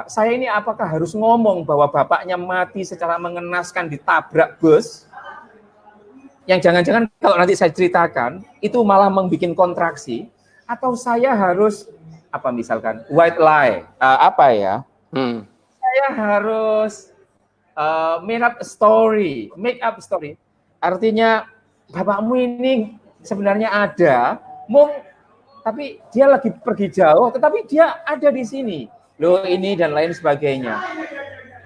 saya ini apakah harus ngomong bahwa bapaknya mati secara mengenaskan ditabrak bus, yang jangan-jangan kalau nanti saya ceritakan itu malah membuat kontraksi, atau saya harus misalkan white lie, saya harus make up story, artinya bapakmu ini sebenarnya ada, tapi dia lagi pergi jauh, tetapi dia ada di sini, loh ini dan lain sebagainya.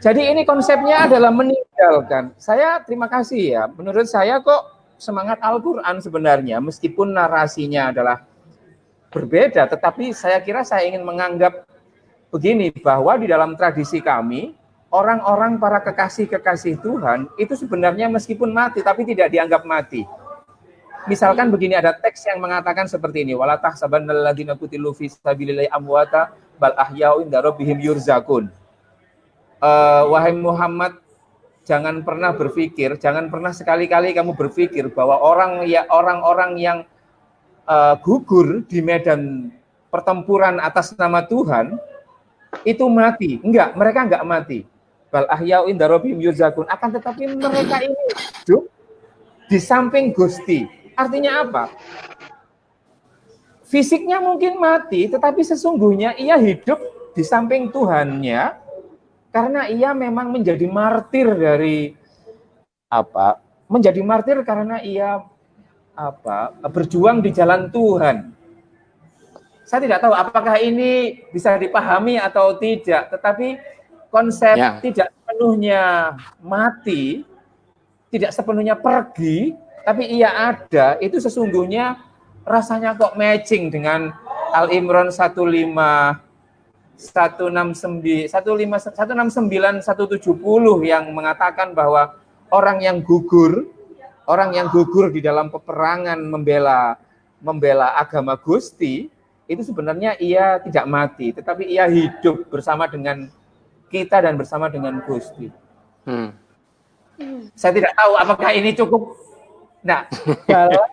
Jadi ini konsepnya adalah meninggalkan. Saya terima kasih ya, menurut saya kok semangat Al-Quran sebenarnya, meskipun narasinya adalah berbeda, tetapi saya kira saya ingin menganggap begini, bahwa di dalam tradisi kami, orang-orang para kekasih-kekasih Tuhan itu sebenarnya meskipun mati tapi tidak dianggap mati. Misalkan begini, ada teks yang mengatakan seperti ini, wala tahsabannal ladzina qutilu fi sabilillahi amwata bal ahya'u inda rabbihim yurzaqun. Wahai Muhammad, jangan pernah berpikir, jangan pernah sekali-kali kamu berpikir bahwa orang-orang yang gugur di medan pertempuran atas nama Tuhan itu mati. Enggak, mereka enggak mati. Bal ahya'u inda rabbihim yurzaqun. Akan tetapi mereka ini hidup di samping Gusti. Artinya apa? Fisiknya mungkin mati, tetapi sesungguhnya ia hidup di samping Tuhannya karena ia memang menjadi martir dari apa? Menjadi martir karena ia berjuang di jalan Tuhan. Saya tidak tahu apakah ini bisa dipahami atau tidak, tetapi konsep tidak sepenuhnya mati, tidak sepenuhnya pergi, tapi ia ada, itu sesungguhnya rasanya kok matching dengan Al-Imran 169, 170 yang mengatakan bahwa orang yang gugur di dalam peperangan membela agama Gusti, itu sebenarnya ia tidak mati, tetapi ia hidup bersama dengan kita dan bersama dengan Gusti. Saya tidak tahu apakah ini cukup. Nah, dalam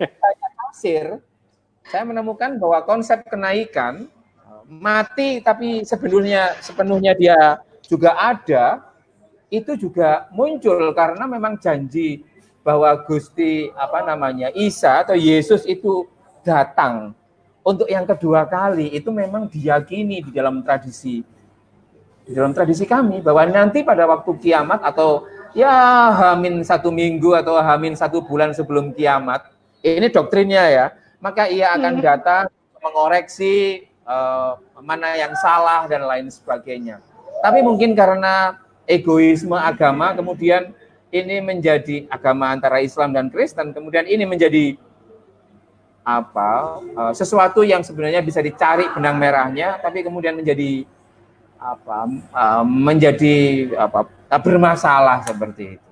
tafsir, saya menemukan bahwa konsep kenaikan, mati tapi sepenuhnya dia juga ada, itu juga muncul karena memang janji bahwa Gusti Isa atau Yesus itu datang untuk yang kedua kali. Itu memang diyakini di dalam tradisi kami bahwa nanti pada waktu kiamat atau ya hamin 1 minggu atau hamin 1 bulan sebelum kiamat, ini doktrinnya ya, maka ia akan datang mengoreksi mana yang salah dan lain sebagainya. Tapi mungkin karena egoisme agama, kemudian ini menjadi agama antara Islam dan Kristen, kemudian ini menjadi sesuatu yang sebenarnya bisa dicari benang merahnya, tapi kemudian menjadi bermasalah seperti itu.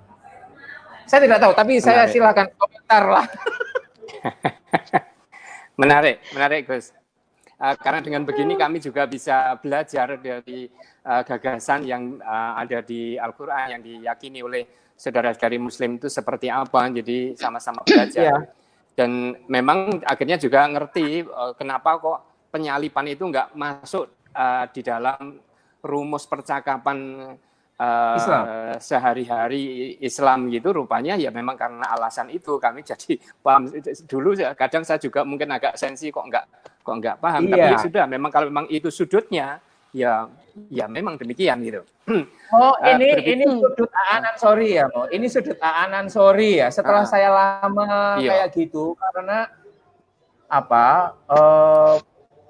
Saya tidak tahu, tapi saya silakan komentar lah. Menarik Gus. Karena dengan begini kami juga bisa belajar dari gagasan yang ada di Al-Quran yang diyakini oleh saudara-saudari Muslim itu seperti apa. Jadi sama-sama belajar. Dan memang akhirnya juga ngerti kenapa kok penyalipan itu nggak masuk di dalam rumus percakapan sehari-hari Islam gitu, rupanya ya memang karena alasan itu kami jadi paham. Dulu kadang saya juga mungkin agak sensi kok nggak paham, tapi ya sudah, memang kalau memang itu sudutnya ya memang demikian gitu. Ini sudut Aan Ansori ya, ini sudut Aan Ansori ya. Setelah saya lama kayak gitu, karena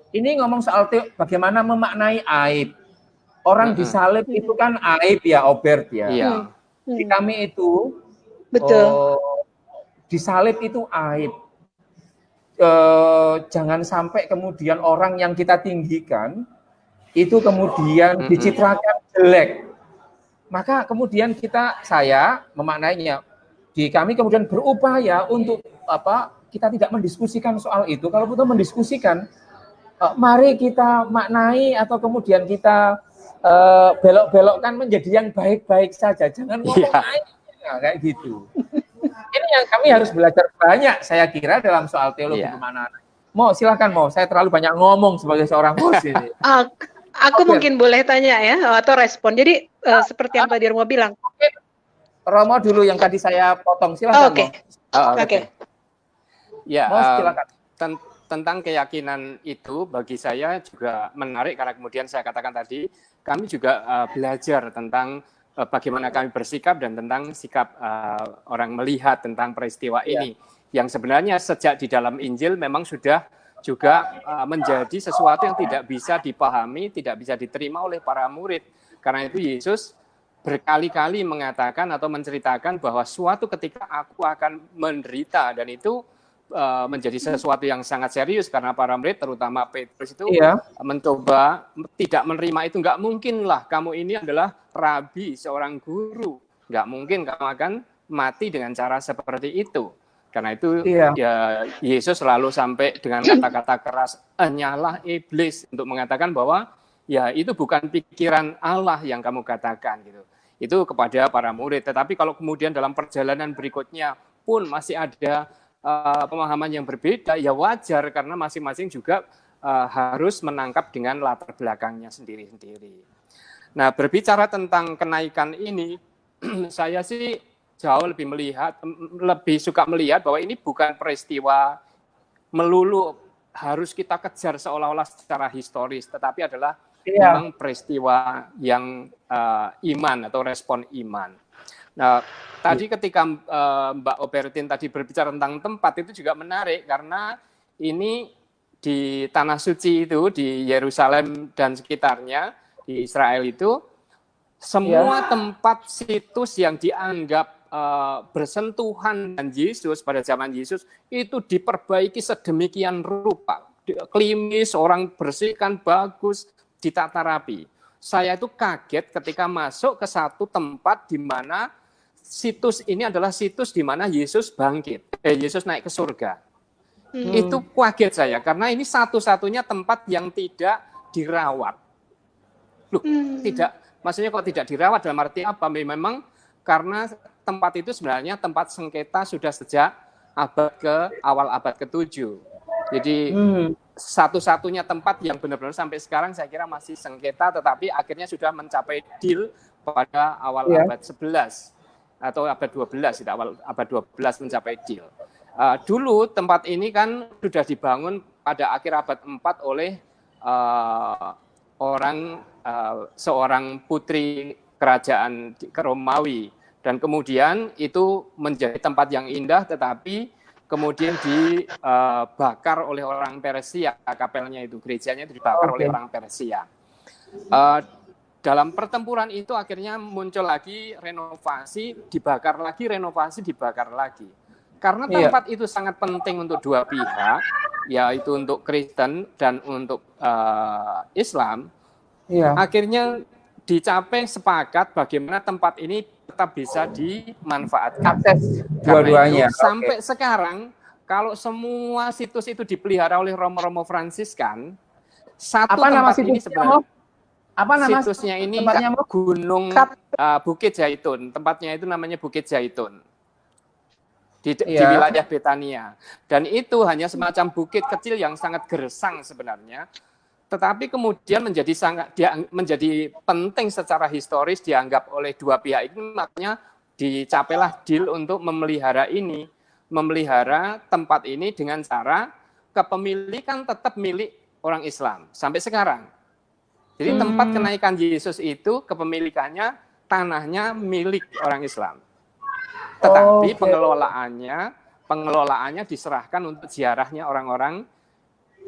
ini ngomong soal bagaimana memaknai aib. Orang disalib itu kan aib ya, Obert ya. Di kami itu betul. Disalib itu aib. Jangan sampai kemudian orang yang kita tinggikan itu kemudian dicitrakan jelek. Maka kemudian saya memaknainya, di kami kemudian berupaya untuk kita tidak mendiskusikan soal itu. Kalau betul mendiskusikan, mari kita maknai atau kemudian kita belok-belokkan menjadi yang baik-baik saja, jangan ngomong kayak gitu. Ini yang kami harus belajar banyak, saya kira, dalam soal teologi kemana. Silakan saya terlalu banyak ngomong sebagai seorang host ini. Aku mungkin boleh tanya ya, atau respon. Jadi seperti yang tadi Romo bilang. Romo dulu yang tadi saya potong, silakan. Oke. Ya, silakan. Tentang keyakinan itu bagi saya juga menarik karena kemudian saya katakan tadi kami juga belajar tentang bagaimana kami bersikap dan tentang sikap orang melihat tentang peristiwa ini yang sebenarnya sejak di dalam Injil memang sudah juga menjadi sesuatu yang tidak bisa dipahami, tidak bisa diterima oleh para murid. Karena itu Yesus berkali-kali mengatakan atau menceritakan bahwa suatu ketika aku akan menderita, dan itu menjadi sesuatu yang sangat serius karena para murid terutama Petrus itu mencoba tidak menerima itu. Nggak mungkin lah kamu ini adalah rabi, seorang guru, nggak mungkin kamu akan mati dengan cara seperti itu. Karena itu ya Yesus selalu sampai dengan kata-kata keras, enyalah iblis, untuk mengatakan bahwa ya itu bukan pikiran Allah yang kamu katakan gitu. Itu kepada para murid. Tetapi kalau kemudian dalam perjalanan berikutnya pun masih ada pemahaman yang berbeda, ya wajar karena masing-masing juga harus menangkap dengan latar belakangnya sendiri-sendiri. Nah, berbicara tentang kenaikan ini, saya sih jauh lebih suka melihat bahwa ini bukan peristiwa melulu harus kita kejar seolah-olah secara historis, tetapi adalah memang peristiwa yang iman atau respon iman. Nah, tadi ketika Mbak Obertin tadi berbicara tentang tempat, itu juga menarik karena ini di Tanah Suci itu, di Yerusalem dan sekitarnya, di Israel itu, semua tempat situs yang dianggap bersentuhan dengan Yesus pada zaman Yesus, itu diperbaiki sedemikian rupa. Klimis, orang bersihkan, bagus, ditata rapi. Saya itu kaget ketika masuk ke satu tempat di mana situs ini adalah situs di mana Yesus bangkit, Yesus naik ke surga. Itu kaget saya, karena ini satu-satunya tempat yang tidak dirawat. Loh, tidak, maksudnya kok tidak dirawat dalam arti apa? Memang karena tempat itu sebenarnya tempat sengketa sudah sejak awal abad ke-7. Jadi satu-satunya tempat yang benar-benar sampai sekarang saya kira masih sengketa, tetapi akhirnya sudah mencapai deal pada awal abad 11. Atau abad 12, awal abad 12 mencapai deal. Dulu tempat ini kan sudah dibangun pada akhir abad 4 oleh seorang putri kerajaan Romawi. Dan kemudian itu menjadi tempat yang indah, tetapi kemudian dibakar oleh orang Persia, kapelnya itu, gerejanya itu dibakar oleh orang Persia. Dalam pertempuran itu akhirnya muncul lagi renovasi, dibakar lagi, renovasi, dibakar lagi. Karena tempat itu sangat penting untuk dua pihak, yaitu untuk Kristen dan untuk Islam, akhirnya dicapai sepakat bagaimana tempat ini tetap bisa dimanfaatkan. Akses dua-duanya. Sampai sekarang, kalau semua situs itu dipelihara oleh Romo-Romo Fransiskan, satu tempat ini sebenarnya... Apa nama situsnya ini? Gunung Bukit Zaitun. Tempatnya itu namanya Bukit Zaitun. Di wilayah Betania. Dan itu hanya semacam bukit kecil yang sangat gersang sebenarnya. Tetapi kemudian menjadi penting secara historis dianggap oleh dua pihak ini, makanya dicapailah deal untuk memelihara ini. Memelihara tempat ini dengan cara kepemilikan tetap milik orang Islam. Sampai sekarang. Jadi tempat kenaikan Yesus itu kepemilikannya, tanahnya milik orang Islam. Tetapi pengelolaannya diserahkan untuk ziarahnya orang-orang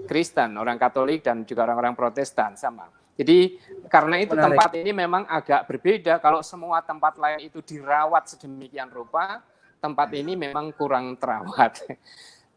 Kristen, orang Katolik dan juga orang-orang Protestan sama. Jadi karena itu tempat ini memang agak berbeda. Kalau semua tempat lain itu dirawat sedemikian rupa, tempat ini memang kurang terawat.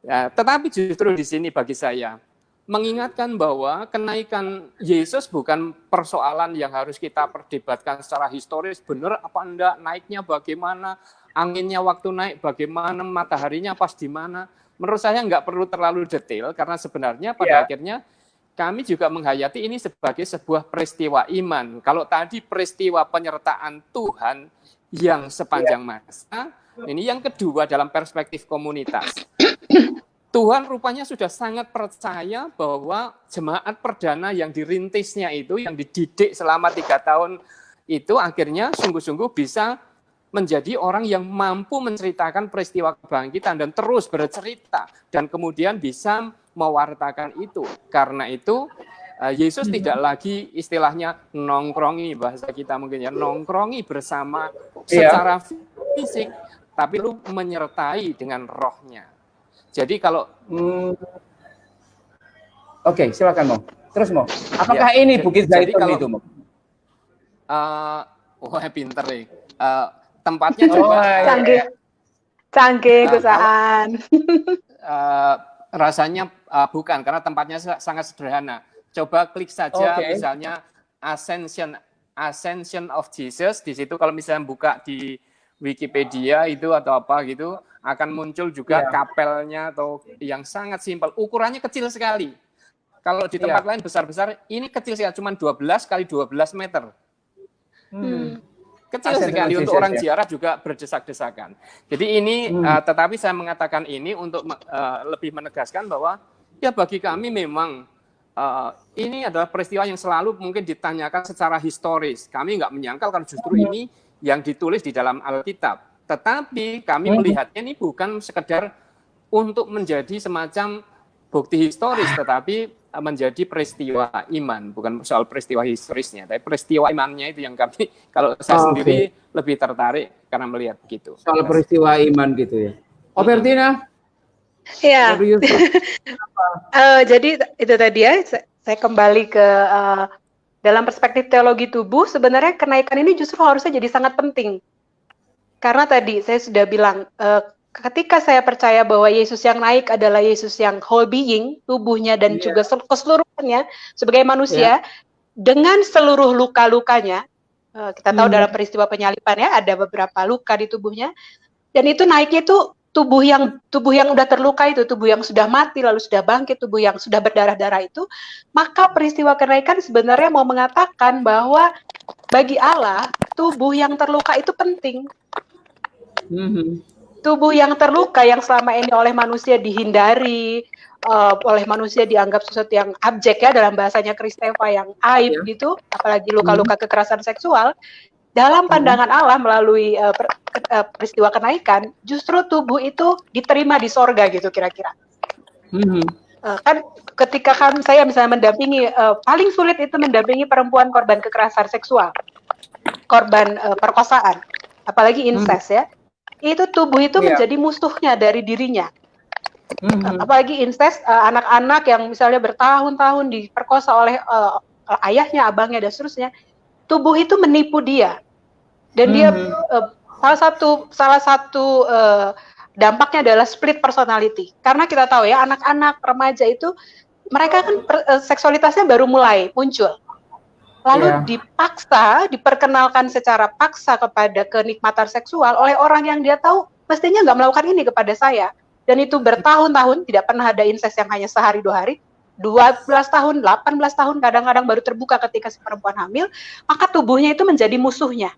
Ya, tetapi justru di sini bagi saya mengingatkan bahwa kenaikan Yesus bukan persoalan yang harus kita perdebatkan secara historis, benar apa enggak, naiknya bagaimana, anginnya waktu naik bagaimana, mataharinya pas di mana. Menurut saya enggak perlu terlalu detail, karena sebenarnya pada akhirnya kami juga menghayati ini sebagai sebuah peristiwa iman. Kalau tadi peristiwa penyertaan Tuhan yang sepanjang masa, ini yang kedua dalam perspektif komunitas. Tuhan rupanya sudah sangat percaya bahwa jemaat perdana yang dirintisnya itu, yang dididik selama 3 tahun itu akhirnya sungguh-sungguh bisa menjadi orang yang mampu menceritakan peristiwa kebangkitan dan terus bercerita dan kemudian bisa mewartakan itu. Karena itu Yesus tidak lagi istilahnya nongkrongi, bahasa kita mungkin ya, nongkrongi bersama secara fisik, tapi lu menyertai dengan rohnya. Jadi kalau Oke, silakan Mo. Terus Mo, apakah ini Bukit Zaitun itu Mo? Pinter nih. Tempatnya juga canggih Gusaan. rasanya bukan, karena tempatnya sangat sederhana. Coba klik saja misalnya Ascension of Jesus, di situ kalau misalnya buka di Wikipedia itu atau apa gitu, akan muncul juga kapelnya atau yang sangat simpel. Ukurannya kecil sekali. Kalau di tempat lain besar-besar, ini kecil sekali, cuma 12 kali 12 meter. Kecil sekali untuk orang ziarah juga berdesak-desakan. Jadi ini, tetapi saya mengatakan ini untuk lebih menegaskan bahwa ya bagi kami memang ini adalah peristiwa yang selalu mungkin ditanyakan secara historis. Kami nggak menyangkal karena justru ini yang ditulis di dalam Alkitab. Tetapi kami melihatnya ini bukan sekedar untuk menjadi semacam bukti historis, tetapi menjadi peristiwa iman, bukan soal peristiwa historisnya, tapi peristiwa imannya itu yang kami, kalau saya sendiri lebih tertarik karena melihat begitu. Soal peristiwa iman gitu ya. Bertina? Ya. Jadi itu tadi ya, saya kembali ke dalam perspektif teologi tubuh, sebenarnya kenaikan ini justru harusnya jadi sangat penting. Karena tadi saya sudah bilang, ketika saya percaya bahwa Yesus yang naik adalah Yesus yang whole being, tubuhnya dan juga keseluruhannya sebagai manusia, dengan seluruh luka-lukanya, kita tahu dalam peristiwa penyalipan ya, ada beberapa luka di tubuhnya, dan itu naiknya itu tubuh yang udah terluka itu, tubuh yang sudah mati lalu sudah bangkit, tubuh yang sudah berdarah-darah itu, maka peristiwa kenaikan sebenarnya mau mengatakan bahwa bagi Allah, tubuh yang terluka itu penting. Tubuh yang terluka yang selama ini oleh manusia dihindari, oleh manusia dianggap sesuatu yang abjek ya, dalam bahasanya Kristeva yang aib gitu, apalagi luka-luka kekerasan seksual, dalam pandangan Allah melalui peristiwa kenaikan, justru tubuh itu diterima di sorga gitu kira-kira. Kan ketika saya misalnya mendampingi, paling sulit itu mendampingi perempuan korban kekerasan seksual, korban perkosaan, apalagi incest ya. Itu tubuh itu menjadi musuhnya dari dirinya. Apalagi incest, anak-anak yang misalnya bertahun-tahun diperkosa oleh ayahnya, abangnya, dan seterusnya, tubuh itu menipu dia. Dan dia salah satu dampaknya adalah split personality. Karena kita tahu ya, anak-anak remaja itu mereka kan seksualitasnya baru mulai muncul. Lalu diperkenalkan secara paksa kepada kenikmatan seksual oleh orang yang dia tahu mestinya nggak melakukan ini kepada saya. Dan itu bertahun-tahun, tidak pernah ada incest yang hanya sehari 2 hari, 12 tahun, 18 tahun, kadang-kadang baru terbuka ketika si perempuan hamil, maka tubuhnya itu menjadi musuhnya.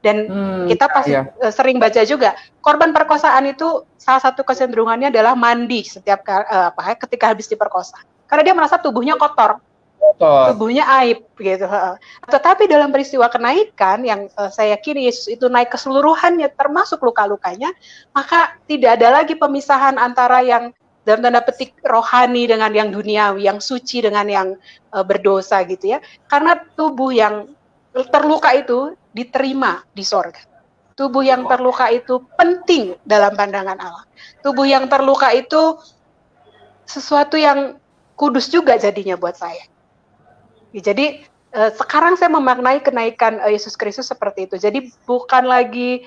Dan kita pasti sering baca juga, korban perkosaan itu salah satu kecenderungannya adalah mandi setiap ketika habis diperkosa. Karena dia merasa tubuhnya kotor. Tubuhnya aib gitu. Tetapi dalam peristiwa kenaikan yang saya yakini Yesus itu naik keseluruhannya termasuk luka-lukanya, maka tidak ada lagi pemisahan antara yang dalam tanda petik rohani dengan yang duniawi, yang suci dengan yang berdosa gitu ya. Karena tubuh yang terluka itu diterima di sorga. Tubuh yang terluka itu penting dalam pandangan Allah. Tubuh yang terluka itu sesuatu yang kudus juga jadinya buat saya. Jadi sekarang saya memaknai kenaikan Yesus Kristus seperti itu. Jadi bukan lagi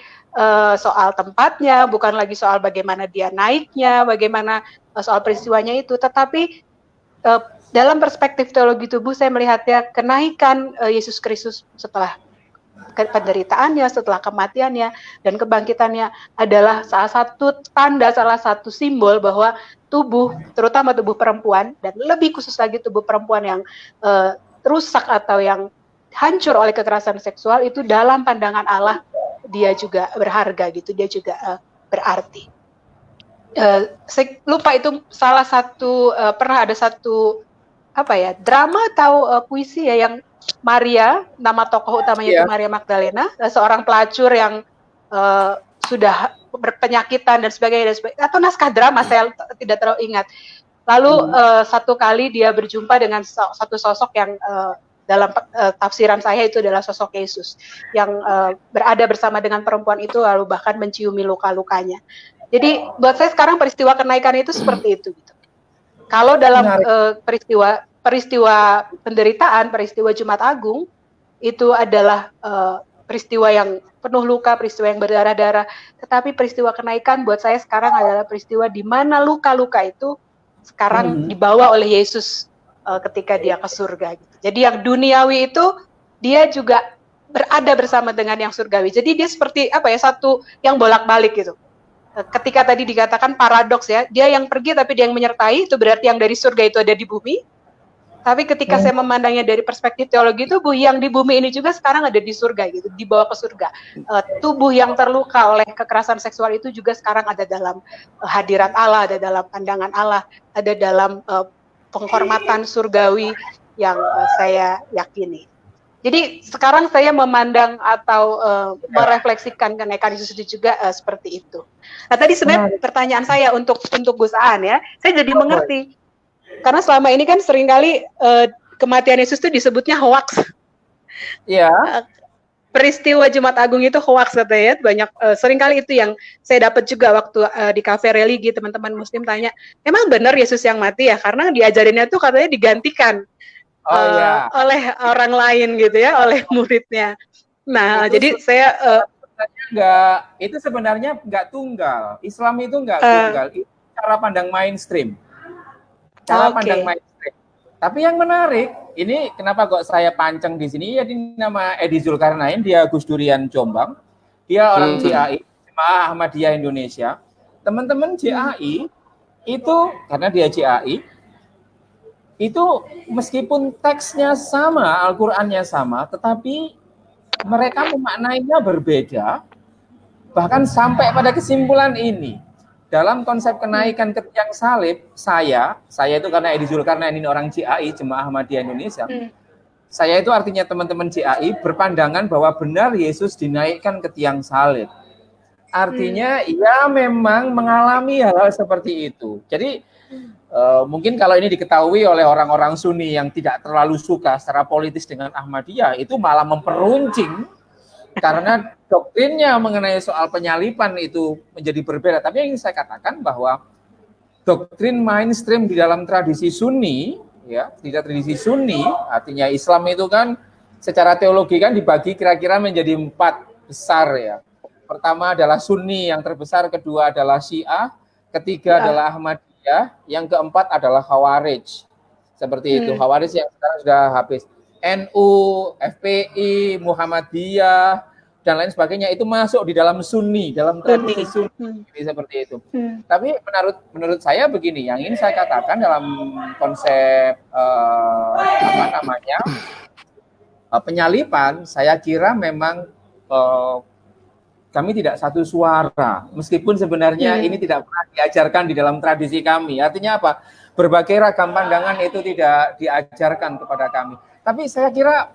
soal tempatnya, bukan lagi soal bagaimana dia naiknya, bagaimana soal peristiwanya itu, tetapi dalam perspektif teologi tubuh saya melihatnya kenaikan Yesus Kristus setelah penderitaannya, setelah kematiannya dan kebangkitannya adalah salah satu tanda, salah satu simbol bahwa tubuh, terutama tubuh perempuan dan lebih khusus lagi tubuh perempuan yang rusak atau yang hancur oleh kekerasan seksual itu dalam pandangan Allah dia juga berharga gitu, dia juga berarti. Saya lupa itu salah satu pernah ada satu drama atau puisi ya yang Maria, nama tokoh utamanya itu Maria Magdalena, seorang pelacur yang sudah berpenyakitan dan sebagainya, atau naskah drama saya tidak terlalu ingat. Lalu satu kali dia berjumpa dengan satu sosok yang dalam tafsiran saya itu adalah sosok Yesus yang berada bersama dengan perempuan itu lalu bahkan menciumi luka-lukanya. Jadi buat saya sekarang peristiwa kenaikan itu seperti itu gitu. Kalau dalam peristiwa penderitaan, peristiwa Jumat Agung itu adalah peristiwa yang penuh luka, peristiwa yang berdarah-darah. Tetapi peristiwa kenaikan buat saya sekarang adalah peristiwa di mana luka-luka itu sekarang dibawa oleh Yesus ketika dia ke surga. Gitu. Jadi yang duniawi itu dia juga berada bersama dengan yang surgawi. Jadi dia seperti apa ya, satu yang bolak-balik gitu. Ketika tadi dikatakan paradoks ya, dia yang pergi tapi dia yang menyertai, itu berarti yang dari surga itu ada di bumi. Tapi ketika saya memandangnya dari perspektif teologi tubuh, yang di bumi ini juga sekarang ada di surga gitu, dibawa ke surga. Tubuh yang terluka oleh kekerasan seksual itu juga sekarang ada dalam hadirat Allah, ada dalam pandangan Allah, ada dalam penghormatan surgawi yang saya yakini. Jadi sekarang saya memandang atau merefleksikan kenaikan Yesus itu juga seperti itu. Nah tadi sebenarnya pertanyaan saya untuk Gus Aan ya, saya jadi mengerti karena selama ini kan seringkali kematian Yesus itu disebutnya hoax. Iya. Peristiwa Jumat Agung itu hoax katanya, banyak seringkali itu yang saya dapat juga waktu di kafe religi, teman-teman Muslim tanya, emang benar Yesus yang mati ya? Karena diajarinnya tuh katanya digantikan. Oleh orang lain gitu ya, oleh muridnya. Nah, itu jadi saya itu sebenarnya nggak tunggal. Islam itu nggak tunggal. Itu cara pandang mainstream. Pandang mainstream. Tapi yang menarik, ini kenapa kok saya pancing di sini? Ya, ini nama Edi Zulkarnain, dia Gus Durian Jombang. Dia orang JAI, Jemaah Ahmadiyah Indonesia. Teman-teman JAI itu karena dia JAI, itu meskipun teksnya sama, Al-Qur'annya sama, tetapi mereka memaknainya berbeda, bahkan sampai pada kesimpulan ini. Dalam konsep kenaikan ke tiang salib, saya itu karena Edi Zulkarnain ini orang JAI, Jemaah Ahmadiyah Indonesia, saya itu artinya teman-teman JAI berpandangan bahwa benar Yesus dinaikkan ke tiang salib. Artinya ia memang mengalami hal-hal seperti itu. Jadi mungkin kalau ini diketahui oleh orang-orang Sunni yang tidak terlalu suka secara politis dengan Ahmadiyah, itu malah memperuncing karena doktrinnya mengenai soal penyalipan itu menjadi berbeda. Tapi yang ingin saya katakan bahwa doktrin mainstream di dalam tradisi Sunni, ya, tidak tradisi Sunni, artinya Islam itu kan secara teologi kan dibagi kira-kira menjadi 4 besar ya. Pertama adalah Sunni yang terbesar, kedua adalah Syiah, ketiga adalah Ahmadiyah, yang keempat adalah Khawarij. Seperti itu, Khawarij yang sekarang sudah habis. NU, FPI, Muhammadiyah, dan lain sebagainya itu masuk di dalam Sunni, dalam tradisi Sunni, seperti itu. Tapi menurut saya begini, yang ingin saya katakan dalam konsep penyalipan, saya kira memang kami tidak satu suara, meskipun sebenarnya ini tidak pernah diajarkan di dalam tradisi kami. Artinya apa? Berbagai ragam pandangan itu tidak diajarkan kepada kami. Tapi saya kira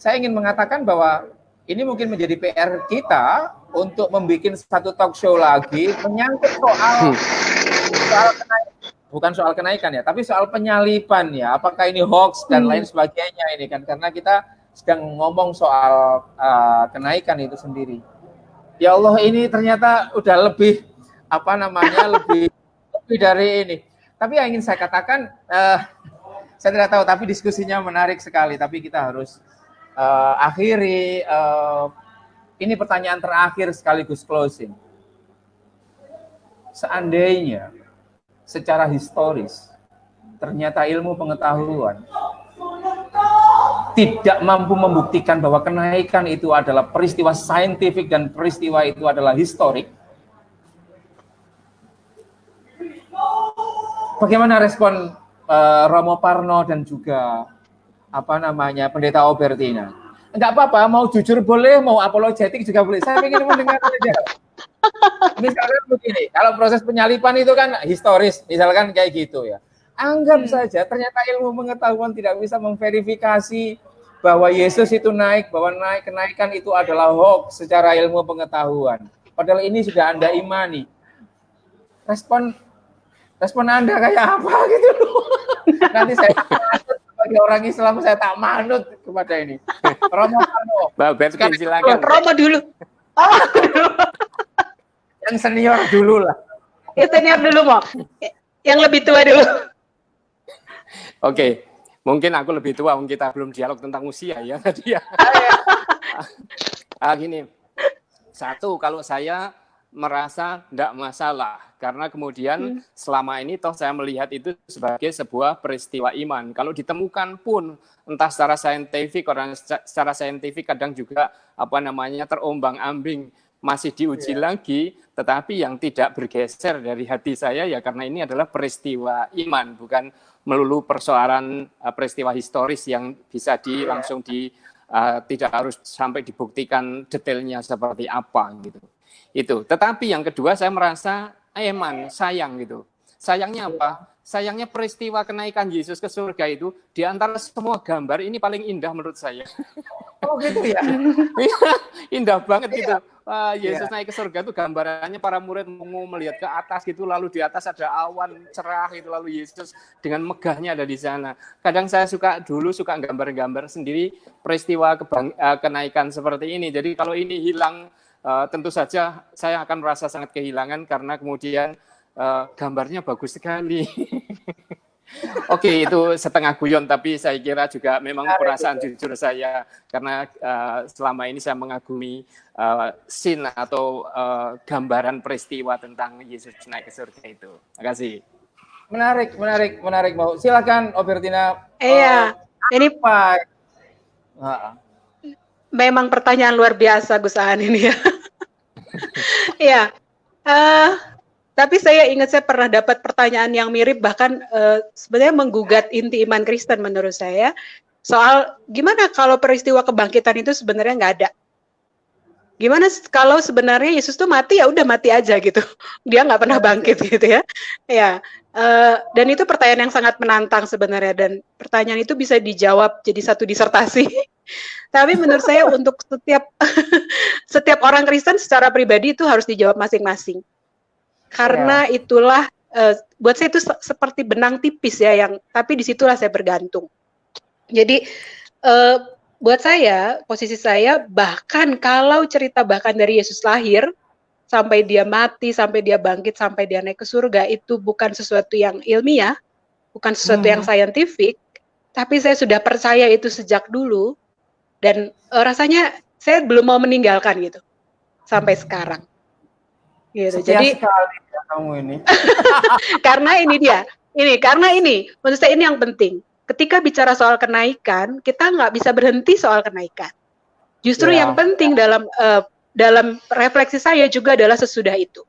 saya ingin mengatakan bahwa ini mungkin menjadi PR kita untuk membuat satu talk show lagi menyangkut soal bukan soal kenaikan ya, tapi soal penyalipan ya. Apakah ini hoax dan lain sebagainya ini kan, karena kita sedang ngomong soal kenaikan itu sendiri. Ya Allah, ini ternyata udah lebih lebih dari ini. Tapi yang ingin saya katakan, saya tidak tahu, tapi diskusinya menarik sekali. Tapi kita harus akhiri. Ini pertanyaan terakhir sekaligus closing. Seandainya secara historis ternyata ilmu pengetahuan tidak mampu membuktikan bahwa kenaikan itu adalah peristiwa saintifik dan peristiwa itu adalah historik, bagaimana respon Romo Parno dan juga Pendeta Obertina? Enggak apa-apa, mau jujur boleh, mau apologetik juga boleh. Saya ingin mendengar saja. Misalkan begini, kalau proses penyalipan itu kan historis, misalkan kayak gitu ya. Anggap saja ternyata ilmu pengetahuan tidak bisa memverifikasi bahwa Yesus itu naik, bahwa kenaikan itu adalah hoax secara ilmu pengetahuan. Padahal ini sudah Anda imani. Respon Anda kayak apa gitu loh. Nanti saya sebagai orang Islam saya tak manut kepada ini. Romo Parno. Silakan. Romo dulu. Yang senior dulu lah. Yang senior dulu mau. Yang lebih tua dulu. Oke, mungkin aku lebih tua, kita belum dialog tentang usia ya tadi ya. Gini, satu, kalau saya merasa tidak masalah, karena kemudian selama ini toh saya melihat itu sebagai sebuah peristiwa iman. Kalau ditemukan pun entah secara saintifik, orang secara saintifik kadang juga terombang-ambing, masih diuji lagi, tetapi yang tidak bergeser dari hati saya ya karena ini adalah peristiwa iman, bukan melulu persoalan peristiwa historis yang bisa langsung tidak harus sampai dibuktikan detailnya seperti apa gitu. Itu. Tetapi yang kedua saya merasa sayang gitu. Sayangnya apa? Sayangnya peristiwa kenaikan Yesus ke surga itu di antara semua gambar ini paling indah menurut saya. Oh gitu ya. Indah banget gitu. Yesus naik ke surga itu gambarannya para murid melihat ke atas gitu, lalu di atas ada awan cerah gitu, lalu Yesus dengan megahnya ada di sana. Kadang saya suka gambar-gambar sendiri peristiwa kenaikan seperti ini. Jadi kalau ini hilang, tentu saja saya akan merasa sangat kehilangan karena kemudian gambarnya bagus sekali. Oke, itu setengah guyon, tapi saya kira juga memang perasaan jujur saya karena selama ini saya mengagumi scene atau gambaran peristiwa tentang Yesus naik ke surga itu. Terima kasih. Menarik. Mau silakan, Obertina. Iya, ini Pak. Memang pertanyaan luar biasa Gus Aan ini ya. Iya. Tapi saya ingat saya pernah dapat pertanyaan yang mirip, bahkan sebenarnya menggugat inti iman Kristen menurut saya, soal gimana kalau peristiwa kebangkitan itu sebenarnya nggak ada. Gimana kalau sebenarnya Yesus tuh mati, ya udah mati aja gitu. Dia nggak pernah bangkit gitu ya. Ya. Dan itu pertanyaan yang sangat menantang sebenarnya, dan pertanyaan itu bisa dijawab jadi satu disertasi. Tapi menurut saya untuk setiap orang Kristen secara pribadi itu harus dijawab masing-masing. Karena itulah buat saya itu seperti benang tipis ya, tapi disitulah saya bergantung. Jadi buat saya, posisi saya, bahkan kalau cerita bahkan dari Yesus lahir sampai dia mati, sampai dia bangkit, sampai dia naik ke surga, itu bukan sesuatu yang ilmiah, bukan sesuatu yang saintifik, tapi saya sudah percaya itu sejak dulu, dan rasanya saya belum mau meninggalkan gitu sampai sekarang. Gitu. Jadi sekali ya kamu ini. karena ini menurut saya ini yang penting. Ketika bicara soal kenaikan, kita nggak bisa berhenti soal kenaikan. Justru yang penting dalam refleksi saya juga adalah sesudah itu.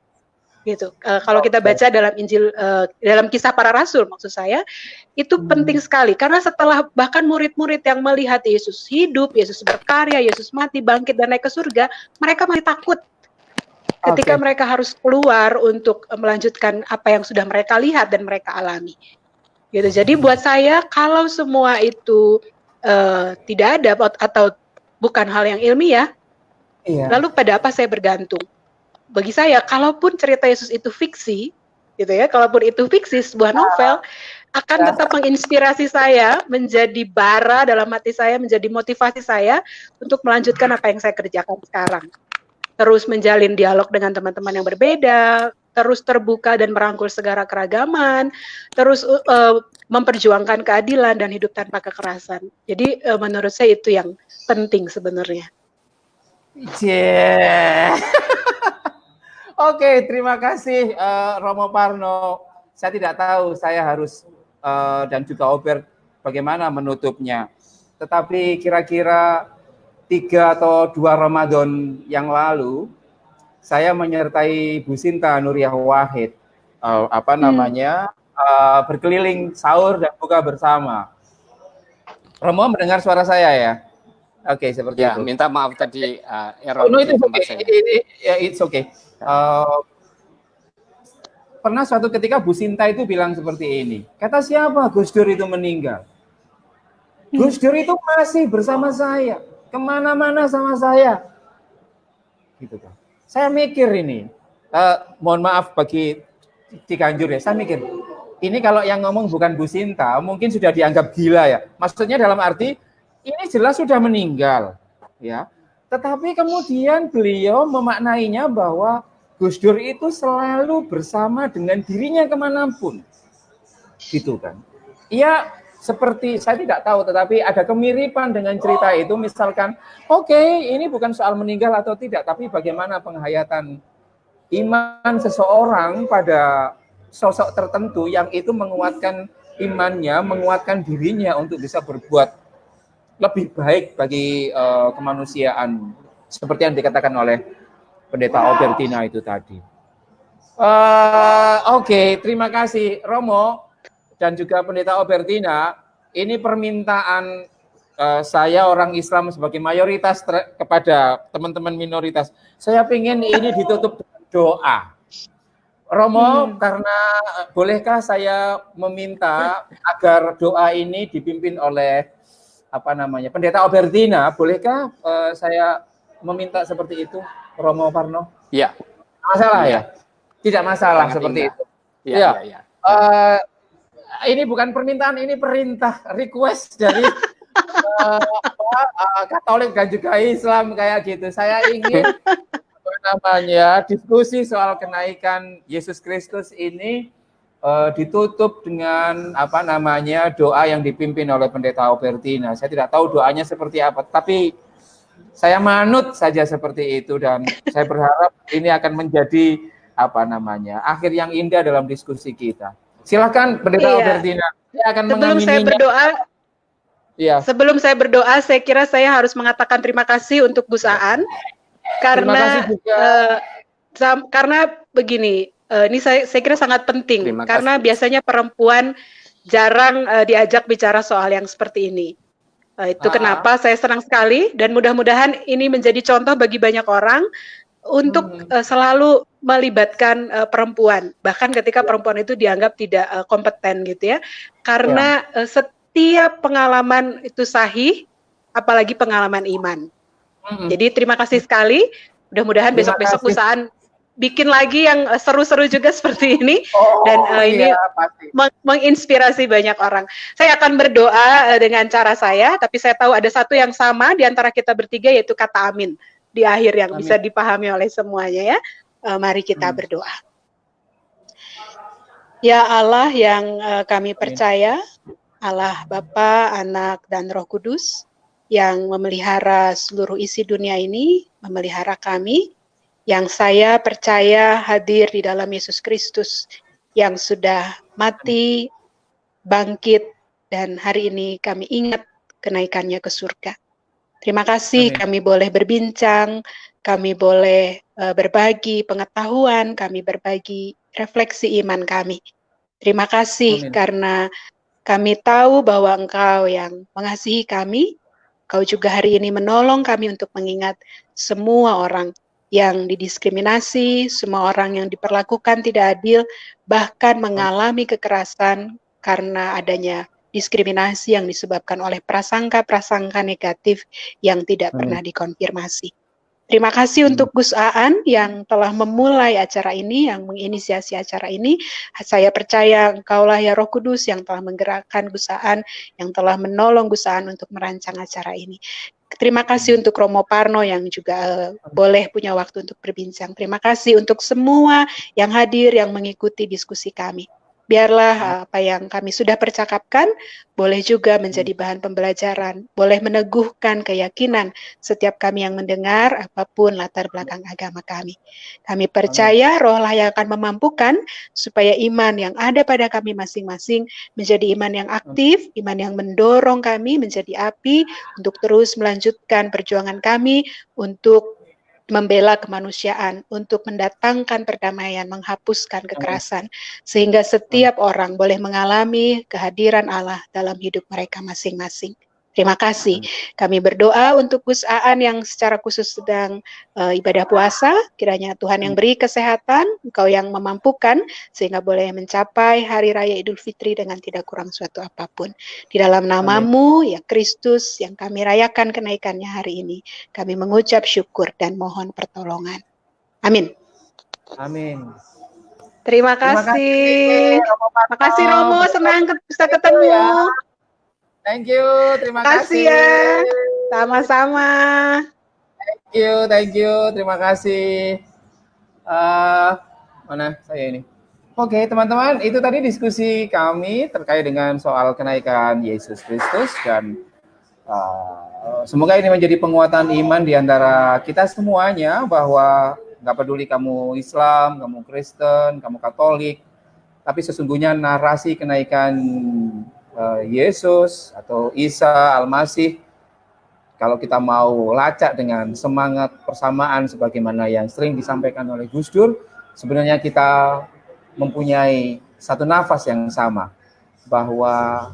Gitu. Kalau kita baca dalam Injil, dalam kisah para rasul, maksud saya itu penting sekali, karena setelah bahkan murid-murid yang melihat Yesus hidup, Yesus berkarya, Yesus mati, bangkit dan naik ke surga, mereka masih takut. Ketika mereka harus keluar untuk melanjutkan apa yang sudah mereka lihat dan mereka alami. Gitu. Jadi buat saya, kalau semua itu tidak ada atau bukan hal yang ilmiah, lalu pada apa saya bergantung? Bagi saya, kalaupun cerita Yesus itu fiksi, gitu ya, kalaupun itu fiksi, sebuah novel akan tetap menginspirasi saya, menjadi bara dalam hati saya, menjadi motivasi saya untuk melanjutkan apa yang saya kerjakan sekarang. Terus menjalin dialog dengan teman-teman yang berbeda, terus terbuka dan merangkul segala keragaman, terus memperjuangkan keadilan dan hidup tanpa kekerasan. Jadi menurut saya itu yang penting sebenarnya. Oke, terima kasih Romo Parno. Saya tidak tahu saya harus dan juga Ober bagaimana menutupnya. Tetapi kira-kira 3 atau 2 Ramadan yang lalu, saya menyertai Bu Sinta Nuriyah Wahid, berkeliling sahur dan buka bersama. Romo mendengar suara saya ya? Oke, seperti itu. Minta maaf tadi error. It's okay. Pernah suatu ketika Bu Sinta itu bilang seperti ini, kata siapa Gus Dur itu meninggal? Gus Dur itu masih bersama saya, kemana-mana sama saya. Gitu kan. Saya mikir ini, mohon maaf bagi Ciganjur ya, saya mikir, ini kalau yang ngomong bukan Bu Sinta, mungkin sudah dianggap gila ya. Maksudnya dalam arti, ini jelas sudah meninggal. Ya. Tetapi kemudian beliau memaknainya bahwa Gus Dur itu selalu bersama dengan dirinya kemanapun. Gitu kan. Ia seperti saya tidak tahu, tetapi ada kemiripan dengan cerita itu. Misalkan, oke, ini bukan soal meninggal atau tidak, tapi bagaimana penghayatan iman seseorang pada sosok tertentu yang itu menguatkan imannya, menguatkan dirinya untuk bisa berbuat lebih baik bagi kemanusiaan, seperti yang dikatakan oleh Pendeta Albertina itu tadi. Oke, terima kasih Romo dan juga Pendeta Albertina. Ini permintaan saya orang Islam sebagai mayoritas kepada teman-teman minoritas. Saya ingin ini ditutup dengan doa. Romo, karena bolehkah saya meminta agar doa ini dipimpin oleh Pendeta Albertina? Bolehkah saya meminta seperti itu, Romo Parno? Ya. Masalah ya? Tidak masalah. Sangat seperti indah. Itu. Ya. Ini bukan permintaan, ini perintah, request dari Katolik dan juga Islam kayak gitu. Saya ingin diskusi soal kenaikan Yesus Kristus ini ditutup dengan doa yang dipimpin oleh Pendeta Albertina. Saya tidak tahu doanya seperti apa, tapi saya manut saja seperti itu, dan saya berharap ini akan menjadi akhir yang indah dalam diskusi kita. Silakan Pendeta Albertina. Saya akan Sebelum saya berdoa, saya kira saya harus mengatakan terima kasih untuk Gus Aan karena karena begini, ini saya kira sangat penting karena biasanya perempuan jarang diajak bicara soal yang seperti ini. Itu kenapa saya senang sekali, dan mudah-mudahan ini menjadi contoh bagi banyak orang untuk selalu melibatkan perempuan, bahkan ketika perempuan itu dianggap tidak kompeten gitu ya, karena setiap pengalaman itu sahih, apalagi pengalaman iman. Jadi terima kasih sekali, mudah-mudahan besok-besok Gus Aan bikin lagi yang seru-seru juga seperti ini, dan ini menginspirasi banyak orang. Saya akan berdoa dengan cara saya, tapi saya tahu ada satu yang sama di antara kita bertiga, yaitu kata amin di akhir yang bisa dipahami oleh semuanya ya. Mari kita berdoa. Ya Allah yang kami percaya, Allah Bapa, Anak, dan Roh Kudus yang memelihara seluruh isi dunia ini, memelihara kami, yang saya percaya hadir di dalam Yesus Kristus yang sudah mati, bangkit, dan hari ini kami ingat kenaikannya ke surga. Terima kasih kami boleh berbincang, kami boleh berbagi pengetahuan, kami berbagi refleksi iman kami. Terima kasih karena kami tahu bahwa Engkau yang mengasihi kami, Engkau juga hari ini menolong kami untuk mengingat semua orang yang didiskriminasi, semua orang yang diperlakukan tidak adil, bahkan mengalami kekerasan karena adanya diskriminasi yang disebabkan oleh prasangka-prasangka negatif yang tidak pernah dikonfirmasi. Terima kasih untuk Gus Aan yang telah memulai acara ini, yang menginisiasi acara ini. Saya percaya Engkaulah ya Roh Kudus yang telah menggerakkan Gus Aan, yang telah menolong Gus Aan untuk merancang acara ini. Terima kasih untuk Romo Parno yang juga boleh punya waktu untuk berbincang. Terima kasih untuk semua yang hadir, yang mengikuti diskusi kami. Biarlah apa yang kami sudah percakapkan boleh juga menjadi bahan pembelajaran, boleh meneguhkan keyakinan setiap kami yang mendengar apapun latar belakang agama kami. Kami percaya Roh-lah yang akan memampukan supaya iman yang ada pada kami masing-masing menjadi iman yang aktif, iman yang mendorong kami menjadi api untuk terus melanjutkan perjuangan kami untuk membela kemanusiaan, untuk mendatangkan perdamaian, menghapuskan kekerasan, sehingga setiap orang boleh mengalami kehadiran Allah dalam hidup mereka masing-masing. Terima kasih. Kami berdoa untuk Gus Aan yang secara khusus sedang ibadah puasa. Kiranya Tuhan yang beri kesehatan, Engkau yang memampukan, sehingga boleh mencapai Hari Raya Idul Fitri dengan tidak kurang suatu apapun. Di dalam nama-Mu, ya Kristus, yang kami rayakan kenaikannya hari ini, kami mengucap syukur dan mohon pertolongan. Amin. Amin. Terima kasih. Terima kasih Romo, senang bisa ketemu. Ya. Thank you, terima kasih ya. Sama-sama. Thank you, terima kasih. Mana saya ini? Oke, teman-teman, itu tadi diskusi kami terkait dengan soal kenaikan Yesus Kristus dan semoga ini menjadi penguatan iman di antara kita semuanya bahwa nggak peduli kamu Islam, kamu Kristen, kamu Katolik, tapi sesungguhnya narasi kenaikan Yesus atau Isa Al-Masih, kalau kita mau lacak dengan semangat persamaan sebagaimana yang sering disampaikan oleh Gus Dur, sebenarnya kita mempunyai satu nafas yang sama, bahwa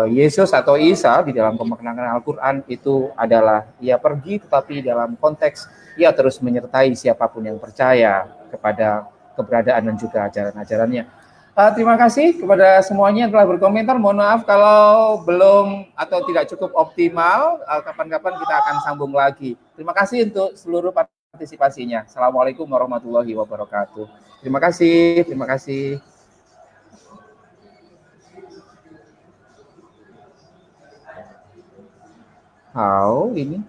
Yesus atau Isa di dalam pemaknaan Al-Quran itu adalah ia pergi, tetapi dalam konteks ia terus menyertai siapapun yang percaya kepada keberadaan dan juga ajaran-ajarannya. Terima kasih kepada semuanya yang telah berkomentar. Mohon maaf kalau belum atau tidak cukup optimal. Kapan-kapan kita akan sambung lagi. Terima kasih untuk seluruh partisipasinya. Assalamualaikum warahmatullahi wabarakatuh. Terima kasih. Terima kasih. Ini